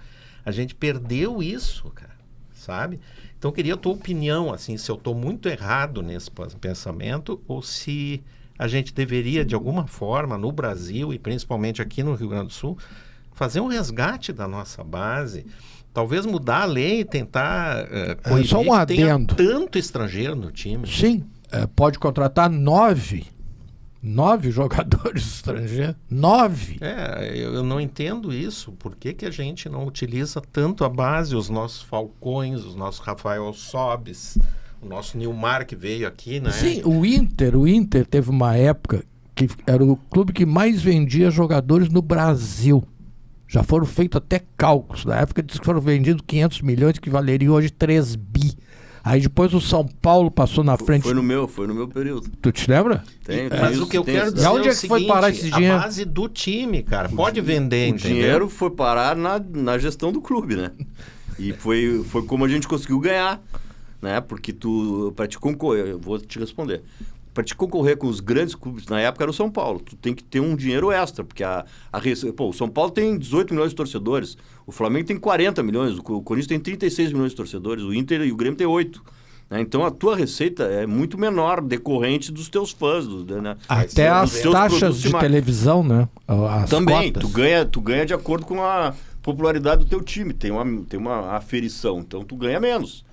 A gente perdeu isso, cara, sabe? Então, eu queria a tua opinião, assim, se eu estou muito errado nesse pensamento ou se a gente deveria, de alguma forma, no Brasil e principalmente aqui no Rio Grande do Sul, fazer um resgate da nossa base, talvez mudar a lei e tentar coibir só um adendo. Que tenha tanto estrangeiro no time. Sim, pode contratar 9 jogadores estrangeiros. 9. Eu não entendo isso. Por que a gente não utiliza tanto a base, os nossos Falcões, os nossos Rafael Sobes, o nosso Nilmar que veio aqui, né? Sim, o Inter teve uma época que era o clube que mais vendia jogadores no Brasil. Já foram feitos até cálculos. Na época diz que foram vendidos 500 milhões, que valeriam hoje 3 bi. Aí depois o São Paulo passou na frente. Foi no meu período. Tu te lembra? Mas o que eu quero dizer onde é que foi parar esse dinheiro? A base do time, cara. Pode vender, entendeu? O dinheiro foi parar na gestão do clube, né? E foi como a gente conseguiu ganhar, né? Porque para te concorrer, eu vou te responder. Para te concorrer com os grandes clubes, na época era o São Paulo, tu tem que ter um dinheiro extra, porque o São Paulo tem 18 milhões de torcedores, o Flamengo tem 40 milhões, o Corinthians tem 36 milhões de torcedores, o Inter e o Grêmio tem 8. Né? Então a tua receita é muito menor, decorrente dos teus fãs. Né? Até as taxas de televisão, né? As também, cotas. tu ganha de acordo com a popularidade do teu time, tem uma aferição, então tu ganha menos.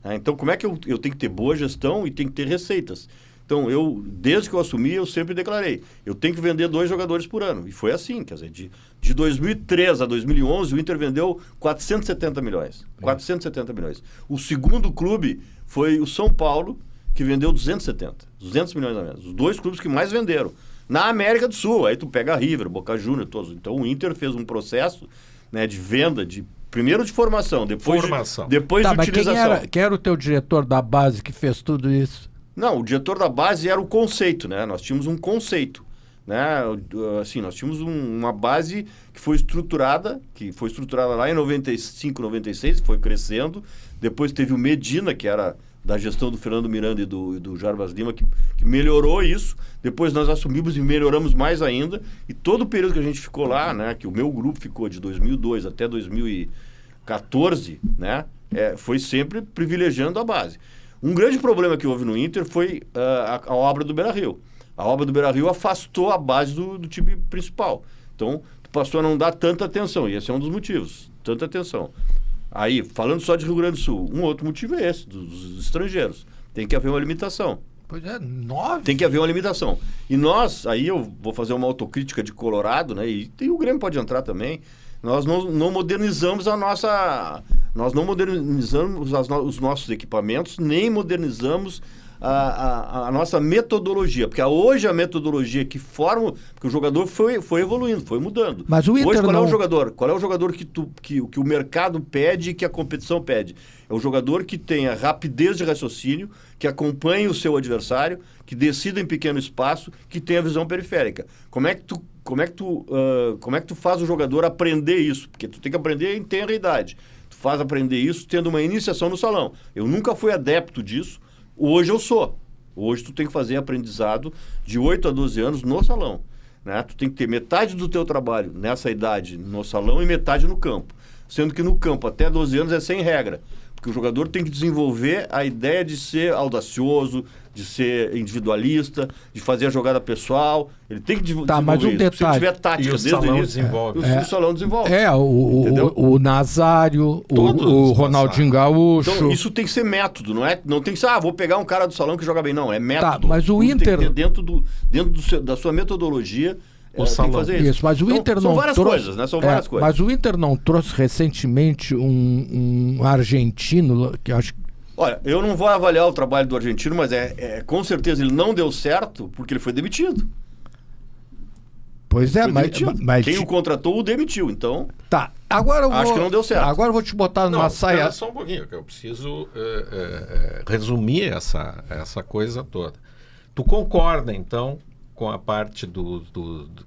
Né? Então como é que eu tenho que ter boa gestão e tenho que ter receitas? Então, desde que eu assumi, eu sempre declarei, eu tenho que vender 2 jogadores por ano. E foi assim, quer dizer, de 2003 a 2011, o Inter vendeu 470 milhões. 470 milhões. O segundo clube foi o São Paulo, que vendeu 200 milhões a menos. Os 2 clubes que mais venderam. Na América do Sul, aí tu pega a River, Boca Juniors, todos. Então, o Inter fez um processo, né, de venda, primeiro de formação, depois de utilização. Mas quem era o teu diretor da base que fez tudo isso? Não, o diretor da base era o conceito, né? Nós tínhamos um conceito, né? Assim, nós tínhamos uma base que foi estruturada lá em 95, 96, foi crescendo. Depois teve o Medina, que era da gestão do Fernando Miranda e do Jarbas Lima, que melhorou isso. Depois nós assumimos e melhoramos mais ainda. E todo o período que a gente ficou lá, né? Que o meu grupo ficou de 2002 até 2014, né? Foi sempre privilegiando a base. Um grande problema que houve no Inter foi a obra do Beira-Rio. A obra do Beira-Rio afastou a base do time principal. Então, passou a não dar tanta atenção. E esse é um dos motivos. Tanta atenção. Aí, falando só de Rio Grande do Sul, um outro motivo é esse, dos estrangeiros. Tem que haver uma limitação. Pois é, 9? Tem que haver uma limitação. E nós, aí eu vou fazer uma autocrítica de Colorado, né? E o Grêmio pode entrar também. Nós não modernizamos Nós não modernizamos os nossos equipamentos, nem modernizamos a nossa metodologia. Porque hoje a metodologia que forma... Porque o jogador foi evoluindo, foi mudando. Mas o Inter hoje, qual não... é o jogador? Qual é o jogador que o mercado pede e que a competição pede? É o jogador que tenha rapidez de raciocínio, que acompanhe o seu adversário, que decida em pequeno espaço, que tenha visão periférica. Como é que tu faz o jogador aprender isso? Porque tu tem que aprender em tenra idade. Tu faz aprender isso tendo uma iniciação no salão. Eu nunca fui adepto disso, hoje eu sou. Hoje tu tem que fazer aprendizado de 8 a 12 anos no salão. Né? Tu tem que ter metade do teu trabalho nessa idade no salão e metade no campo. Sendo que no campo até 12 anos é sem regra. Porque o jogador tem que desenvolver a ideia de ser audacioso, de ser individualista, de fazer a jogada pessoal. Ele tem que desenvolver mas um isso. detalhe. Se ele tiver tática E o desde salão o início, desenvolve. o salão desenvolve. O Nazário, Todos o Ronaldinho Gaúcho. Então, isso tem que ser método, não tem que ser, vou pegar um cara do salão que joga bem. Não, é método. Tá, mas o Tudo Inter... tem que ter da sua metodologia, O tem salão. que fazer isso. Isso, mas o Então, Inter não são várias trouxe... coisas, né? São várias coisas. Mas o Inter não trouxe recentemente um argentino, que acho que... Olha, eu não vou avaliar o trabalho do argentino, mas com certeza ele não deu certo porque ele foi demitido. Pois é, Foi mas... demitido. Quem o contratou o demitiu, então... Tá, agora eu Acho que não deu certo. Agora eu vou te botar numa saia... Espera só um pouquinho, que eu preciso resumir essa coisa toda. Tu concorda, então, com a parte do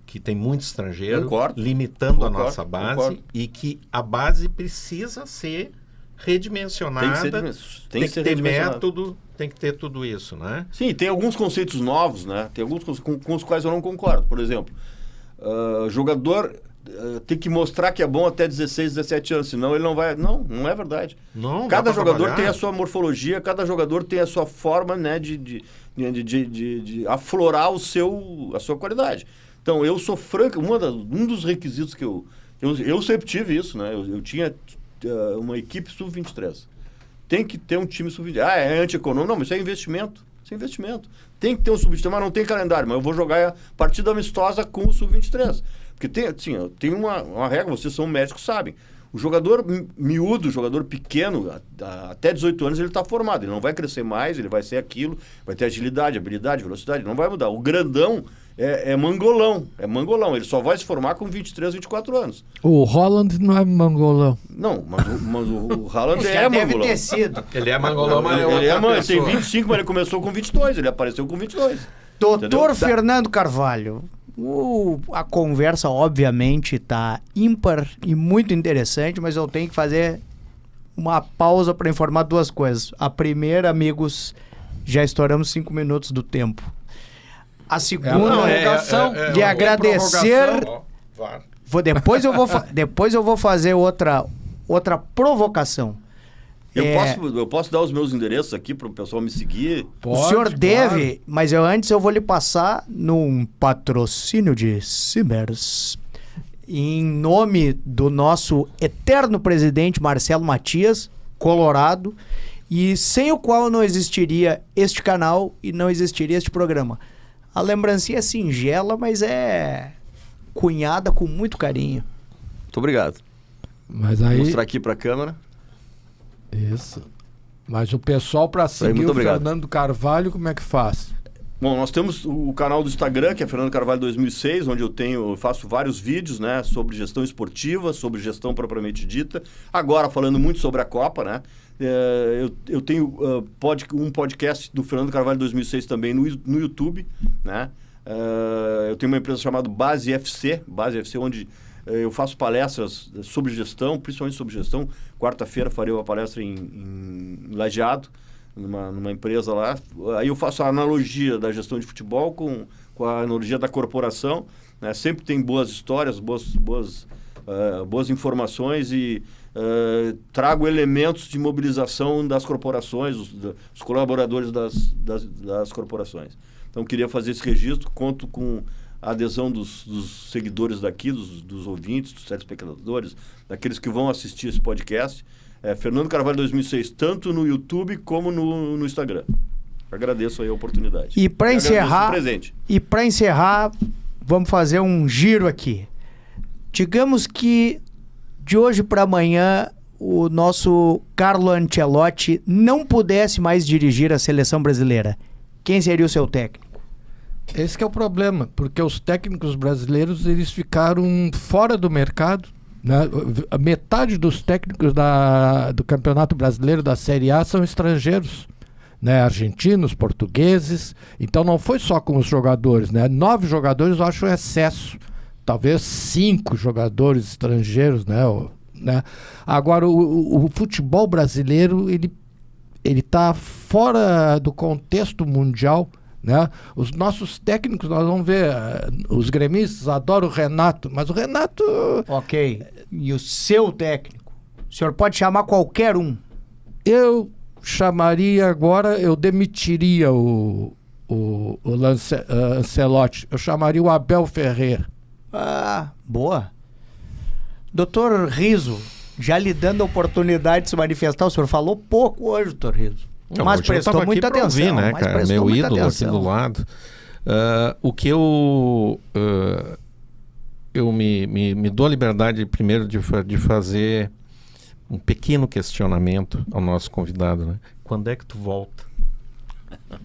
que tem muito estrangeiro, Concordo. limitando a nossa base, Concordo. e que a base precisa ser redimensionada, tem que ter redimensionado. método, tem que ter tudo isso, né? Sim, tem alguns conceitos novos, né? Tem alguns com os quais eu não concordo. Por exemplo, jogador tem que mostrar que é bom até 16, 17 anos, senão ele não vai... Não é verdade. Não, Cada dá pra jogador trabalhar. tem a sua morfologia, cada jogador tem a sua forma, né, de aflorar a sua qualidade. Então, eu sou franco, um dos requisitos que eu sempre tive isso, né? Eu tinha uma equipe sub-23. Tem que ter um time sub-23. É antieconômico? Não, mas isso é investimento. Isso é investimento. Tem que ter um sub-23, mas não tem calendário. Mas eu vou jogar a partida amistosa com o sub-23. Porque tem uma regra, vocês são médicos, sabem. O jogador miúdo, o jogador pequeno, até 18 anos ele está formado. Ele não vai crescer mais, ele vai ser aquilo, vai ter agilidade, habilidade, velocidade, não vai mudar. O grandão é mangolão, Ele só vai se formar com 23, 24 anos. O Haaland não é mangolão. Não, mas o Haaland Já deve mangolão. ter sido. Ele é mangolão, mas Ele tem 25, mas ele começou com 22, ele apareceu com 22. Doutor Entendeu? Fernando Carvalho, a conversa obviamente está ímpar e muito interessante, mas eu tenho que fazer uma pausa para informar duas coisas. A primeira, amigos, já estouramos 5 minutos do tempo. A segunda, de agradecer... Depois eu vou fazer outra provocação. Eu posso dar os meus endereços aqui para o pessoal me seguir? O senhor deve, mas antes eu vou lhe passar num patrocínio de Simers. Em nome do nosso eterno presidente Marcelo Matias, Colorado, e sem o qual não existiria este canal e não existiria este programa. A lembrancinha é singela, mas é cunhada com muito carinho. Muito obrigado. Mas Vou aí... mostrar aqui para a câmera. Isso. Mas o pessoal, para seguir muito o obrigado. Fernando Carvalho, como é que faz? Bom, nós temos o canal do Instagram, que é Fernando Carvalho 2006, onde eu faço vários vídeos, né, sobre gestão esportiva, sobre gestão propriamente dita. Agora, falando muito sobre a Copa, né? Eu tenho um podcast do Fernando Carvalho 2006 também no YouTube, né? Eu tenho uma empresa chamada Base FC, onde eu faço palestras sobre gestão, principalmente sobre gestão. Quarta-feira farei uma palestra em Lajeado, numa empresa lá. Aí eu faço a analogia da gestão de futebol com a analogia da corporação, né? Sempre tem boas histórias, boas informações e trago elementos de mobilização das corporações, dos colaboradores das corporações. Então, queria fazer esse registro, conto com a adesão dos seguidores daqui, dos ouvintes, dos telespectadores, daqueles que vão assistir esse podcast. Fernando Carvalho 2006, tanto no YouTube como no Instagram. Agradeço aí a oportunidade. E para encerrar, vamos fazer um giro aqui. Digamos que de hoje para amanhã o nosso Carlo Ancelotti não pudesse mais dirigir a seleção brasileira, quem seria o seu técnico? Esse que é o problema, porque os técnicos brasileiros eles ficaram fora do mercado, né? A metade dos técnicos do Campeonato Brasileiro da Série A são estrangeiros, né? Argentinos, portugueses. Então não foi só com os jogadores, né? 9 jogadores eu acho excesso, talvez 5 jogadores estrangeiros, né? Agora o futebol brasileiro ele está fora do contexto mundial, né? Os nossos técnicos, nós vamos ver, os gremistas adoram o Renato, mas o Renato... Ok, e o seu técnico? O senhor pode chamar qualquer um. Eu chamaria agora, eu demitiria o Ancelotti, eu chamaria o Abel Ferreira. Ah, boa. Doutor Riso, já lhe dando a oportunidade de se manifestar, o senhor falou pouco hoje, doutor Riso. Não, Mas hoje eu prestou tava muita aqui pra atenção. ouvir, né, mas cara? prestou Meu muita ídolo atenção. aqui do lado. O que eu me dou a liberdade primeiro de fazer um pequeno questionamento ao nosso convidado, né? Quando é que tu volta?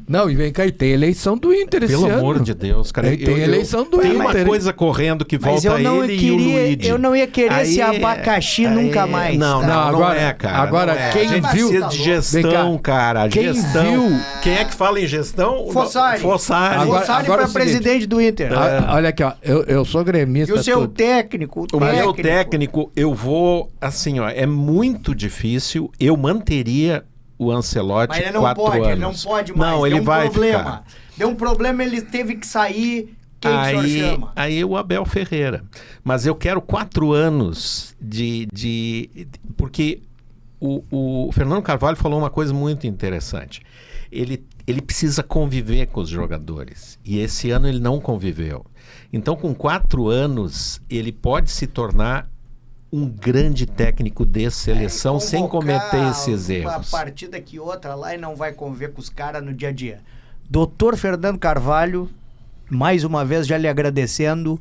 Não, e vem cá, e tem eleição do Inter esse Pelo ano. amor de Deus, cara. Tem eleição do Tem Inter. uma coisa correndo que Mas volta eu não ele e o Luigi. eu não ia querer Aí esse abacaxi nunca mais. Não, tá? não, agora- é, cara. agora, não é. quem A gente viu- precisa de Vem gestão, cá. cara. Quem Gestão. viu- Quem é que fala em gestão? Fossari. Fossari. Agora- Fossari é para o seguinte, presidente do Inter. Olha aqui, ó, eu sou E gremista. o seu tudo. técnico, O meu técnico, eu vou, assim, ó, é muito difícil. Eu manteria o Ancelotti Mas ele não 4 pode, anos. ele não pode mais. Não, ele Deu um vai problema. ficar. Deu um problema, ele teve que sair. Quem que o senhor chama? Aí o Abel Ferreira. Mas eu quero 4 anos porque o Fernando Carvalho falou uma coisa muito interessante. Ele precisa conviver com os jogadores. E esse ano ele não conviveu. Então, com 4 anos, ele pode se tornar um grande técnico de seleção sem cometer esses erros. Uma partida que outra lá e não vai conviver com os caras no dia a dia. Doutor Fernando Carvalho, mais uma vez já lhe agradecendo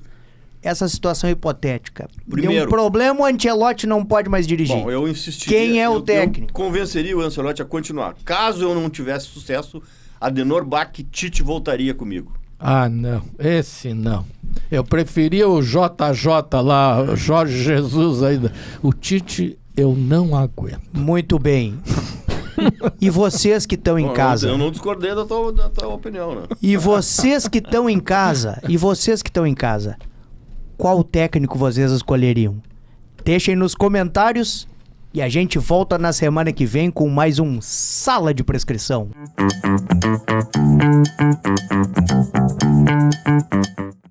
essa situação hipotética. Deu Primeiro- um problema, o Ancelotti não pode mais dirigir. Bom, eu insistiria... Quem é o eu técnico? convenceria o Ancelotti a continuar. Caso eu não tivesse sucesso, Adenor Bach Tite voltaria comigo. Ah, não. Esse não. Eu preferia o JJ lá, o Jorge Jesus ainda. O Tite, eu não aguento. Muito bem. E vocês que estão em Bom, casa? Eu não discordei da tua opinião, né? E vocês que estão em casa? Qual técnico vocês escolheriam? Deixem nos comentários e a gente volta na semana que vem com mais um Sala de Prescrição.